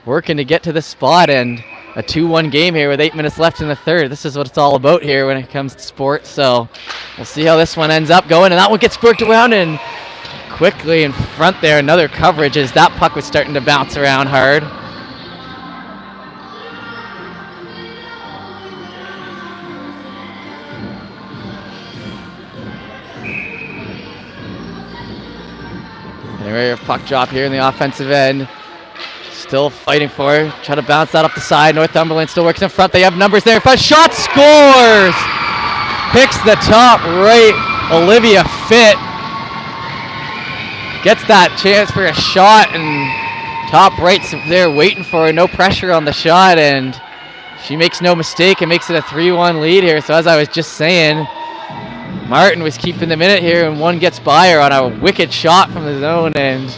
working to get to this spot, and a 2-1 game here with 8 minutes left in the third. This is what it's all about here when it comes to sports, so we'll see how this one ends up going, and that one gets worked around and quickly in front there. Another coverage as that puck was starting to bounce around hard. Anyway, puck drop here in the offensive end. Still fighting for it. Try to bounce that up the side. Northumberland still works in front. They have numbers there. First shot, scores! Picks the top right. Olivia Fitt gets that chance for a shot, and top right's there waiting for her. No pressure on the shot, and she makes no mistake and makes it a 3-1 lead here. So as I was just saying, Martin was keeping the minute here, and one gets by her on a wicked shot from the zone, and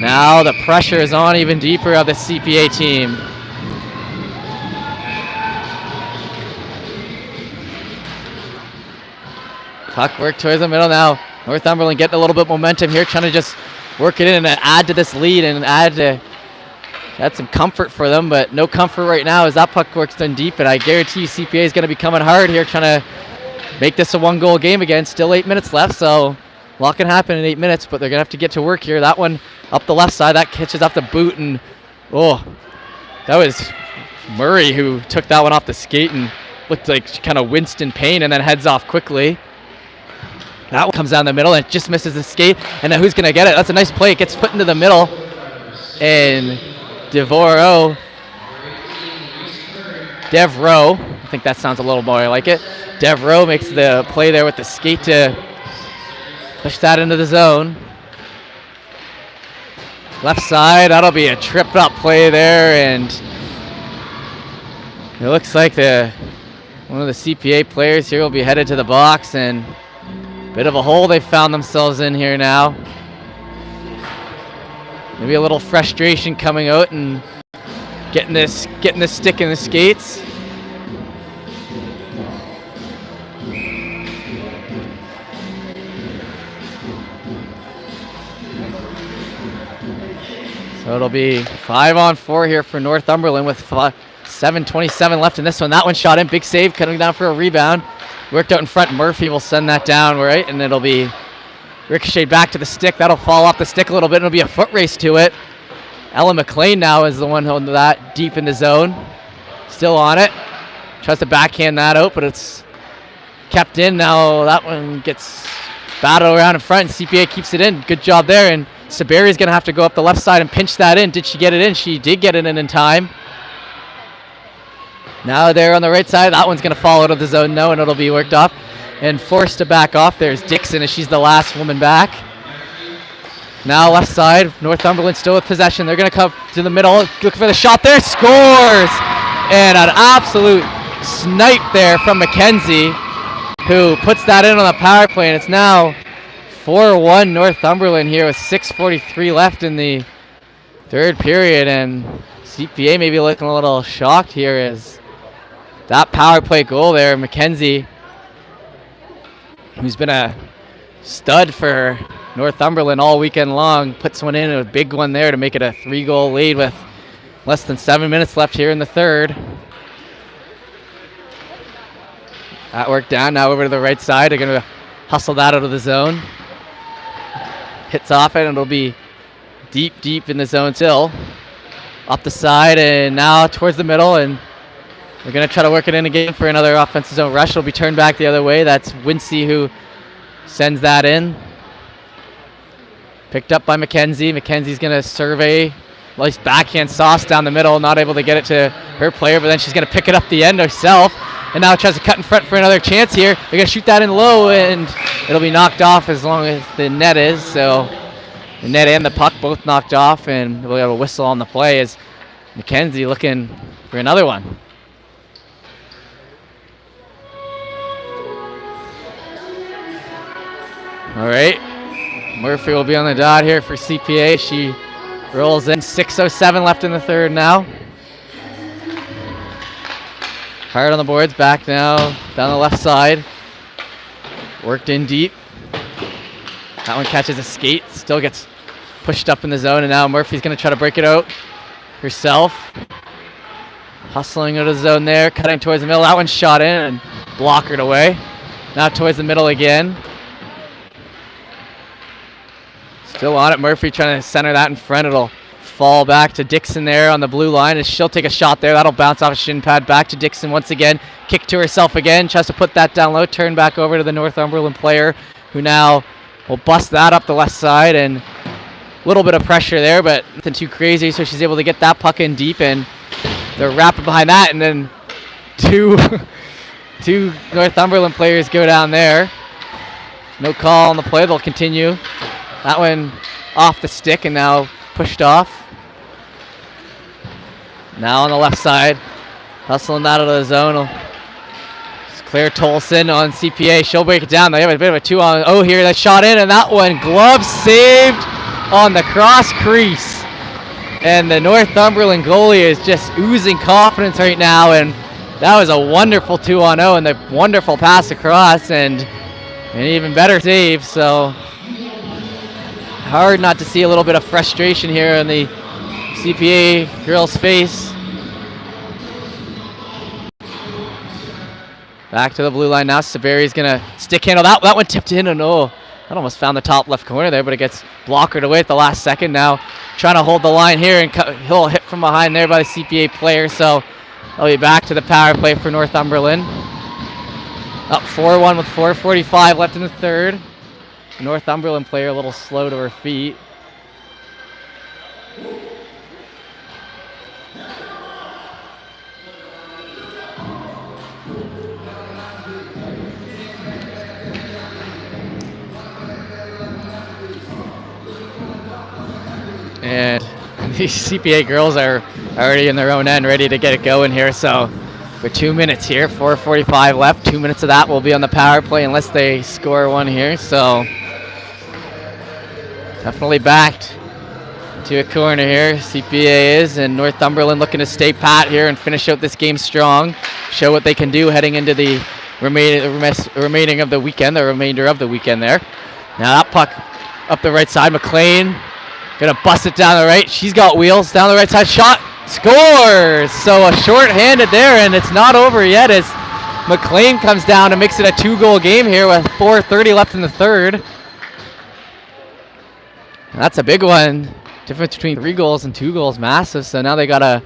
now the pressure is on even deeper of the CPA team. Puck work towards the middle now. Northumberland getting a little bit momentum here, trying to just work it in and add to this lead and add some comfort for them, but no comfort right now as that puck works in deep, and I guarantee you CPA is going to be coming hard here, trying to make this a 1-goal game again. Still 8 minutes left, so a lot can happen in 8 minutes, but they're going to have to get to work here. That one up the left side, that catches off the boot, and that was Murray who took that one off the skate and looked like she kind of winced in pain and then heads off quickly. That one comes down the middle and just misses the skate, and now who's going to get it? That's a nice play. It gets put into the middle, and Devereaux, I think that sounds a little more like it. Devereaux makes the play there with the skate to push that into the zone. Left side, that'll be a tripped up play there, and it looks like one of the CPA players here will be headed to the box, and a bit of a hole they found themselves in here now. Maybe a little frustration coming out and getting this stick in the skates. So it'll be 5-on-4 here for Northumberland with 7:27 left in this one. That one shot in, big save, cutting down for a rebound. Worked out in front. Murphy will send that down, right? And it'll be ricocheted back to the stick. That'll fall off the stick a little bit. It'll be a foot race to it. Ella McLean now is the one holding that deep in the zone. Still on it. Tries to backhand that out, but it's kept in. Now that one gets battled around in front, and CPA keeps it in. Good job there, and Saberi's going to have to go up the left side and pinch that in. Did she get it in? She did get it in time. Now there on the right side, that one's going to fall out of the zone, no, and it'll be worked off. And forced to back off, there's Dixon, as she's the last woman back. Now left side, Northumberland still with possession. They're going to come to the middle, looking for the shot there, scores! And an absolute snipe there from Mackenzie, who puts that in on the power play, and it's now 4-1 Northumberland here with 6:43 left in the third period, and CPA may be looking a little shocked here as that power play goal there, Mackenzie, who's been a stud for Northumberland all weekend long, puts one in, a big one there to make it a 3-goal lead with less than 7 minutes left here in the third. That worked down, now over to the right side. They're going to hustle that out of the zone. hits off it, and it'll be deep in the zone still. Up the side, and now towards the middle, and they're going to try to work it in again for another offensive zone rush. It'll be turned back the other way. That's Wincy who sends that in. Picked up by McKenzie. McKenzie's going to survey. Nice backhand sauce down the middle. Not able to get it to her player, but then she's going to pick it up the end herself. And now tries to cut in front for another chance here. They're going to shoot that in low, and it'll be knocked off as long as the net is. So the net and the puck both knocked off, and we'll have a whistle on the play as McKenzie looking for another one. All right, Murphy will be on the dot here for CPA. She rolls in. 6:07 left in the third now. Hard on the boards, back now, down the left side. Worked in deep. That one catches a skate, still gets pushed up in the zone, and now Murphy's going to try to break it out herself. Hustling out of the zone there, cutting towards the middle. That one's shot in and blockered away. Now towards the middle again. Still on it, Murphy trying to center that in front. It'll fall back to Dixon there on the blue line, and she'll take a shot there. That'll bounce off a shin pad back to Dixon once again. Kick to herself again, tries to put that down low, turn back over to the Northumberland player, who now will bust that up the left side, and a little bit of pressure there, but nothing too crazy, so she's able to get that puck in deep, and they're wrapping behind that, and then two Northumberland players go down there. No call on the play, they'll continue. That one off the stick and now pushed off. Now on the left side, hustling that out of the zone. It's Claire Tolson on CPA. She'll break it down. They have a bit of a 2-on-0 here. That shot in, and that one glove saved on the cross crease. And the Northumberland goalie is just oozing confidence right now. And that was a wonderful 2-on-0 and a wonderful pass across, and an even better save. So hard not to see a little bit of frustration here in the CPA girl's face. Back to the blue line now. Saberi's going to stick handle. That one tipped in, and that almost found the top left corner there, but it gets blockered away at the last second. Now trying to hold the line here, and he'll hit from behind there by the CPA player. So they'll be back to the power play for Northumberland. Up 4-1 with 4:45 left in the third. Northumberland player a little slow to her feet. And these CPA girls are already in their own end, ready to get it going here. So for 2 minutes here, 4:45 left. 2 minutes of that will be on the power play unless they score one here. So definitely backed to a corner here. CPA is, and Northumberland looking to stay pat here and finish out this game strong. Show what they can do heading into the remaining of the weekend, the remainder of the weekend there. Now that puck up the right side. McLean gonna bust it down the right. She's got wheels down the right side. Shot, scores! So a short-handed there, and it's not over yet as McLean comes down and makes it a 2-goal game here with 4:30 left in the third. That's a big one. Difference between 3 goals and 2 goals, massive. So now they gotta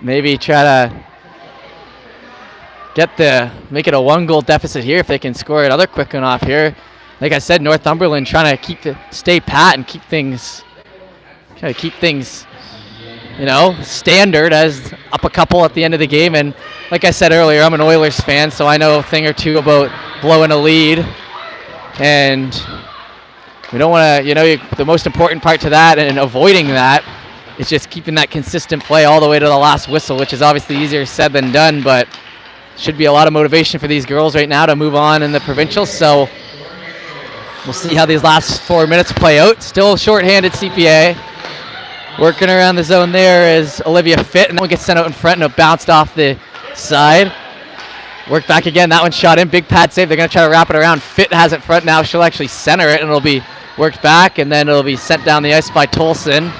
maybe try to make it a 1-goal deficit here if they can score another quick one off here. Like I said, Northumberland trying to stay pat and keep things, standard, as up a couple at the end of the game. And like I said earlier, I'm an Oilers fan, so I know a thing or two about blowing a lead. And we don't want to, the most important part to that and avoiding that is just keeping that consistent play all the way to the last whistle, which is obviously easier said than done, but should be a lot of motivation for these girls right now to move on in the Provincials. So we'll see how these last 4 minutes play out. Still short-handed CPA. Working around the zone there is Olivia Fitt, and that one gets sent out in front and it bounced off the side. Work back again. That one shot in. Big pad save. They're going to try to wrap it around. Fitt has it front now. She'll actually center it, and it'll be worked back, and then it'll be sent down the ice by Tolson.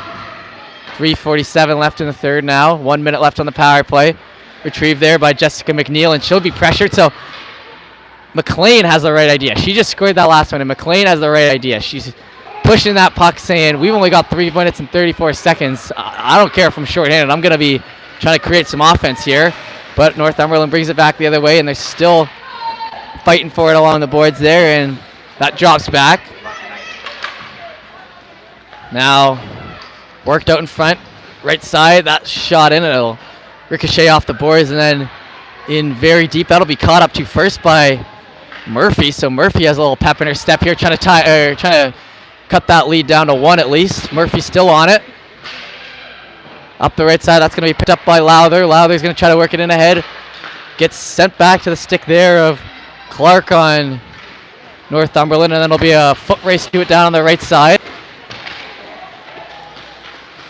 3:47 left in the third now. 1 minute left on the power play. Retrieved there by Jessica McNeil, and she'll be pressured. So McLean has the right idea. She just scored that last one, and McLean has the right idea. She's pushing that puck, saying, we've only got 3 minutes and 34 seconds. I don't care if I'm shorthanded. I'm going to be trying to create some offense here. But Northumberland brings it back the other way, and they're still fighting for it along the boards there, and that drops back. Now, worked out in front, right side. That shot in, it'll ricochet off the boards, and then in very deep. That'll be caught up to first by Murphy. So Murphy has a little pep in her step here, trying to cut that lead down to 1 at least. Murphy's still on it. Up the right side, that's going to be picked up by Lowther. Lowther's going to try to work it in ahead. Gets sent back to the stick there of Clark on Northumberland, and then it'll be a foot race to it down on the right side.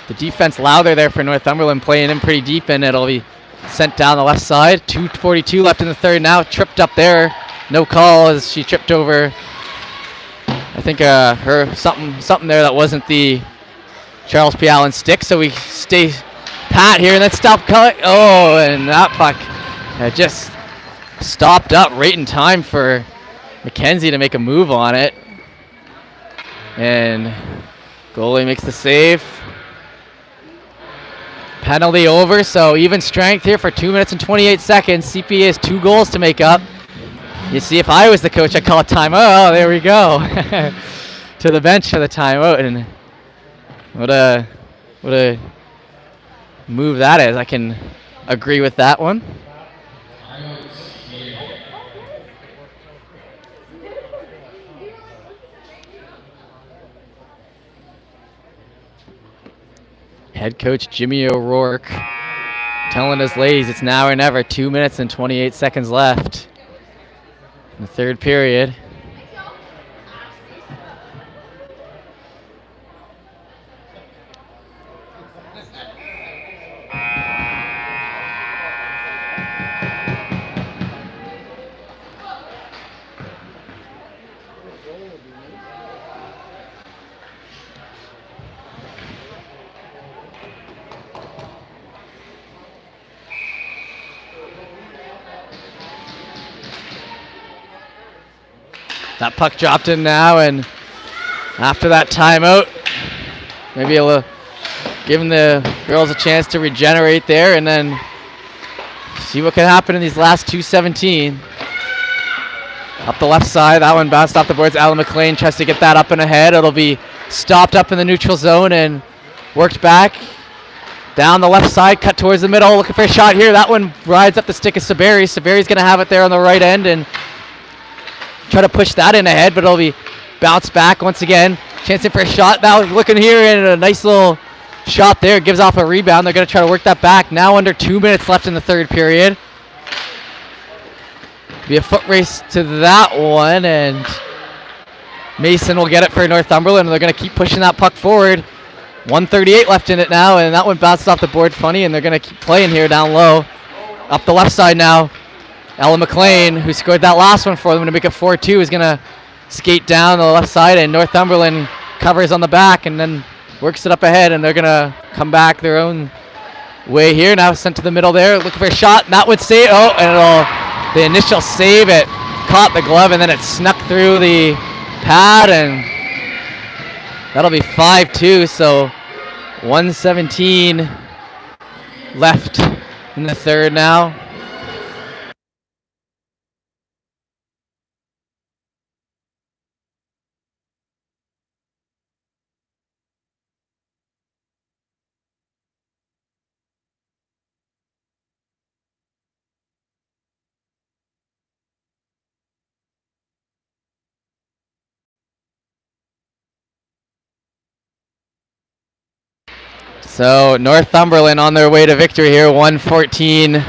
The defense Lowther there for Northumberland playing in pretty deep, and it'll be sent down the left side. 2:42 left in the third now. Tripped up there. No call as she tripped over, I think, her something there that wasn't the Charles P. Allen stick. So we stay pat here and then stop cut. Oh, and that puck just stopped up right in time for McKenzie to make a move on it. And goalie makes the save. Penalty over, so even strength here for 2 minutes and 28 seconds. CPA has 2 goals to make up. You see, if I was the coach, I'd call a timeout. Oh, there we go. To the bench for the timeout. And what a move that is. I can agree with that one. Head coach Jimmy O'Rourke telling his ladies it's now or never. 2 minutes and 28 seconds left in the third period. That puck dropped in now, and after that timeout, maybe giving the girls a chance to regenerate there and then see what can happen in these last 2:17. Up the left side, that one bounced off the boards. Alan McLean tries to get that up and ahead. It'll be stopped up in the neutral zone and worked back. Down the left side, cut towards the middle, looking for a shot here. That one rides up the stick of Saberi. Saberi's going to have it there on the right end and try to push that in ahead, but it'll be bounced back once again. Chance in for a shot. Now looking here, and a nice little shot there. Gives off a rebound. They're going to try to work that back. Now under 2 minutes left in the third period. Be a foot race to that one, and Mason will get it for Northumberland. They're going to keep pushing that puck forward. 1:38 left in it now, and that one bounced off the board funny, and they're going to keep playing here down low. Up the left side now. Ella McLean, who scored that last one for them to make it 4-2, is going to skate down the left side, and Northumberland covers on the back and then works it up ahead, and they're going to come back their own way here. Now sent to the middle there, looking for a shot, and that would save. Oh, and the initial save, it caught the glove, and then it snuck through the pad, and that'll be 5-2, so 1:17 left in the third now. So Northumberland on their way to victory here. 1:14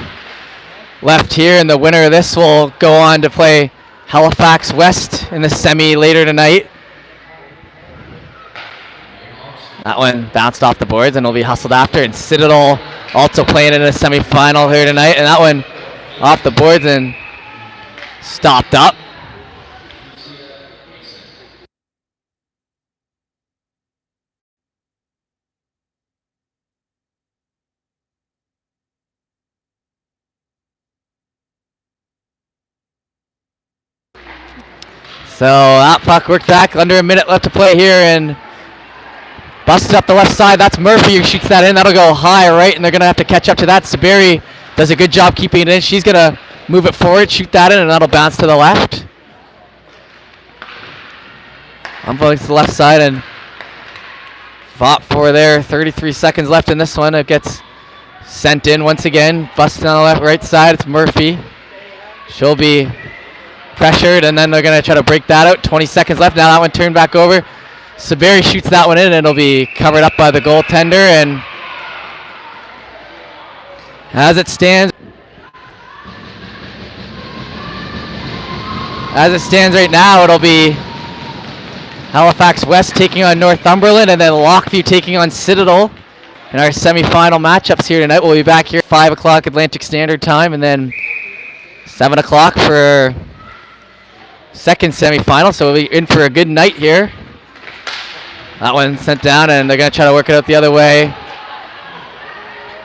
left here, and the winner of this will go on to play Halifax West in the semi later tonight. That one bounced off the boards and will be hustled after, and Citadel also playing in a semi-final here tonight, and that one off the boards and stopped up. So that puck worked back, under a minute left to play here, and busted up the left side. That's Murphy who shoots that in. That'll go high right, and they're going to have to catch up to that. Saberi does a good job keeping it in. She's going to move it forward, shoot that in, and that'll bounce to the left. I'm going to the left side and fought for there. 33 seconds left in this one. It gets sent in once again. Busted on the left right side. It's Murphy. She'll be pressured, and then they're going to try to break that out. 20 seconds left. Now that one turned back over. Saberi shoots that one in, and it'll be covered up by the goaltender. And as it stands right now, it'll be Halifax West taking on Northumberland, and then Lockview taking on Citadel in our semifinal matchups here tonight. We'll be back here at 5 o'clock Atlantic Standard Time, and then 7 o'clock for second semifinal. So we'll be in for a good night here. That one sent down, and they're going to try to work it out the other way.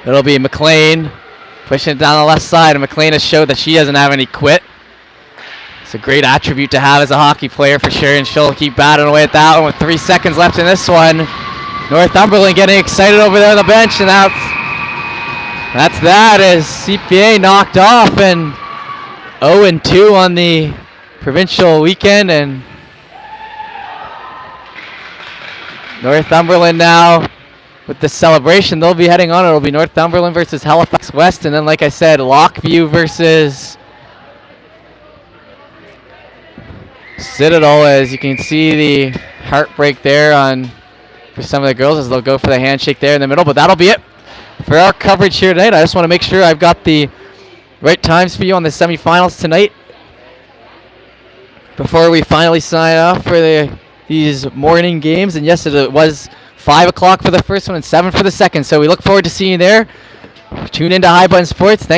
It'll be McLean pushing it down the left side, and McLean has showed that she doesn't have any quit. It's a great attribute to have as a hockey player for sure, and she'll keep batting away at that one with 3 seconds left in this one. Northumberland getting excited over there on the bench, and that's that as CPA knocked off, and 0-2 on the provincial weekend, and Northumberland now with the celebration. They'll be heading on. It'll be Northumberland versus Halifax West, and then like I said, Lockview versus Citadel. As you can see the heartbreak there for some of the girls as they'll go for the handshake there in the middle. But that'll be it for our coverage here tonight. I just want to make sure I've got the right times for you on the semifinals tonight before we finally sign off for these morning games. And yes, it was 5 o'clock for the first one and 7 for the second. So we look forward to seeing you there. Tune into High Button Sports. Thanks.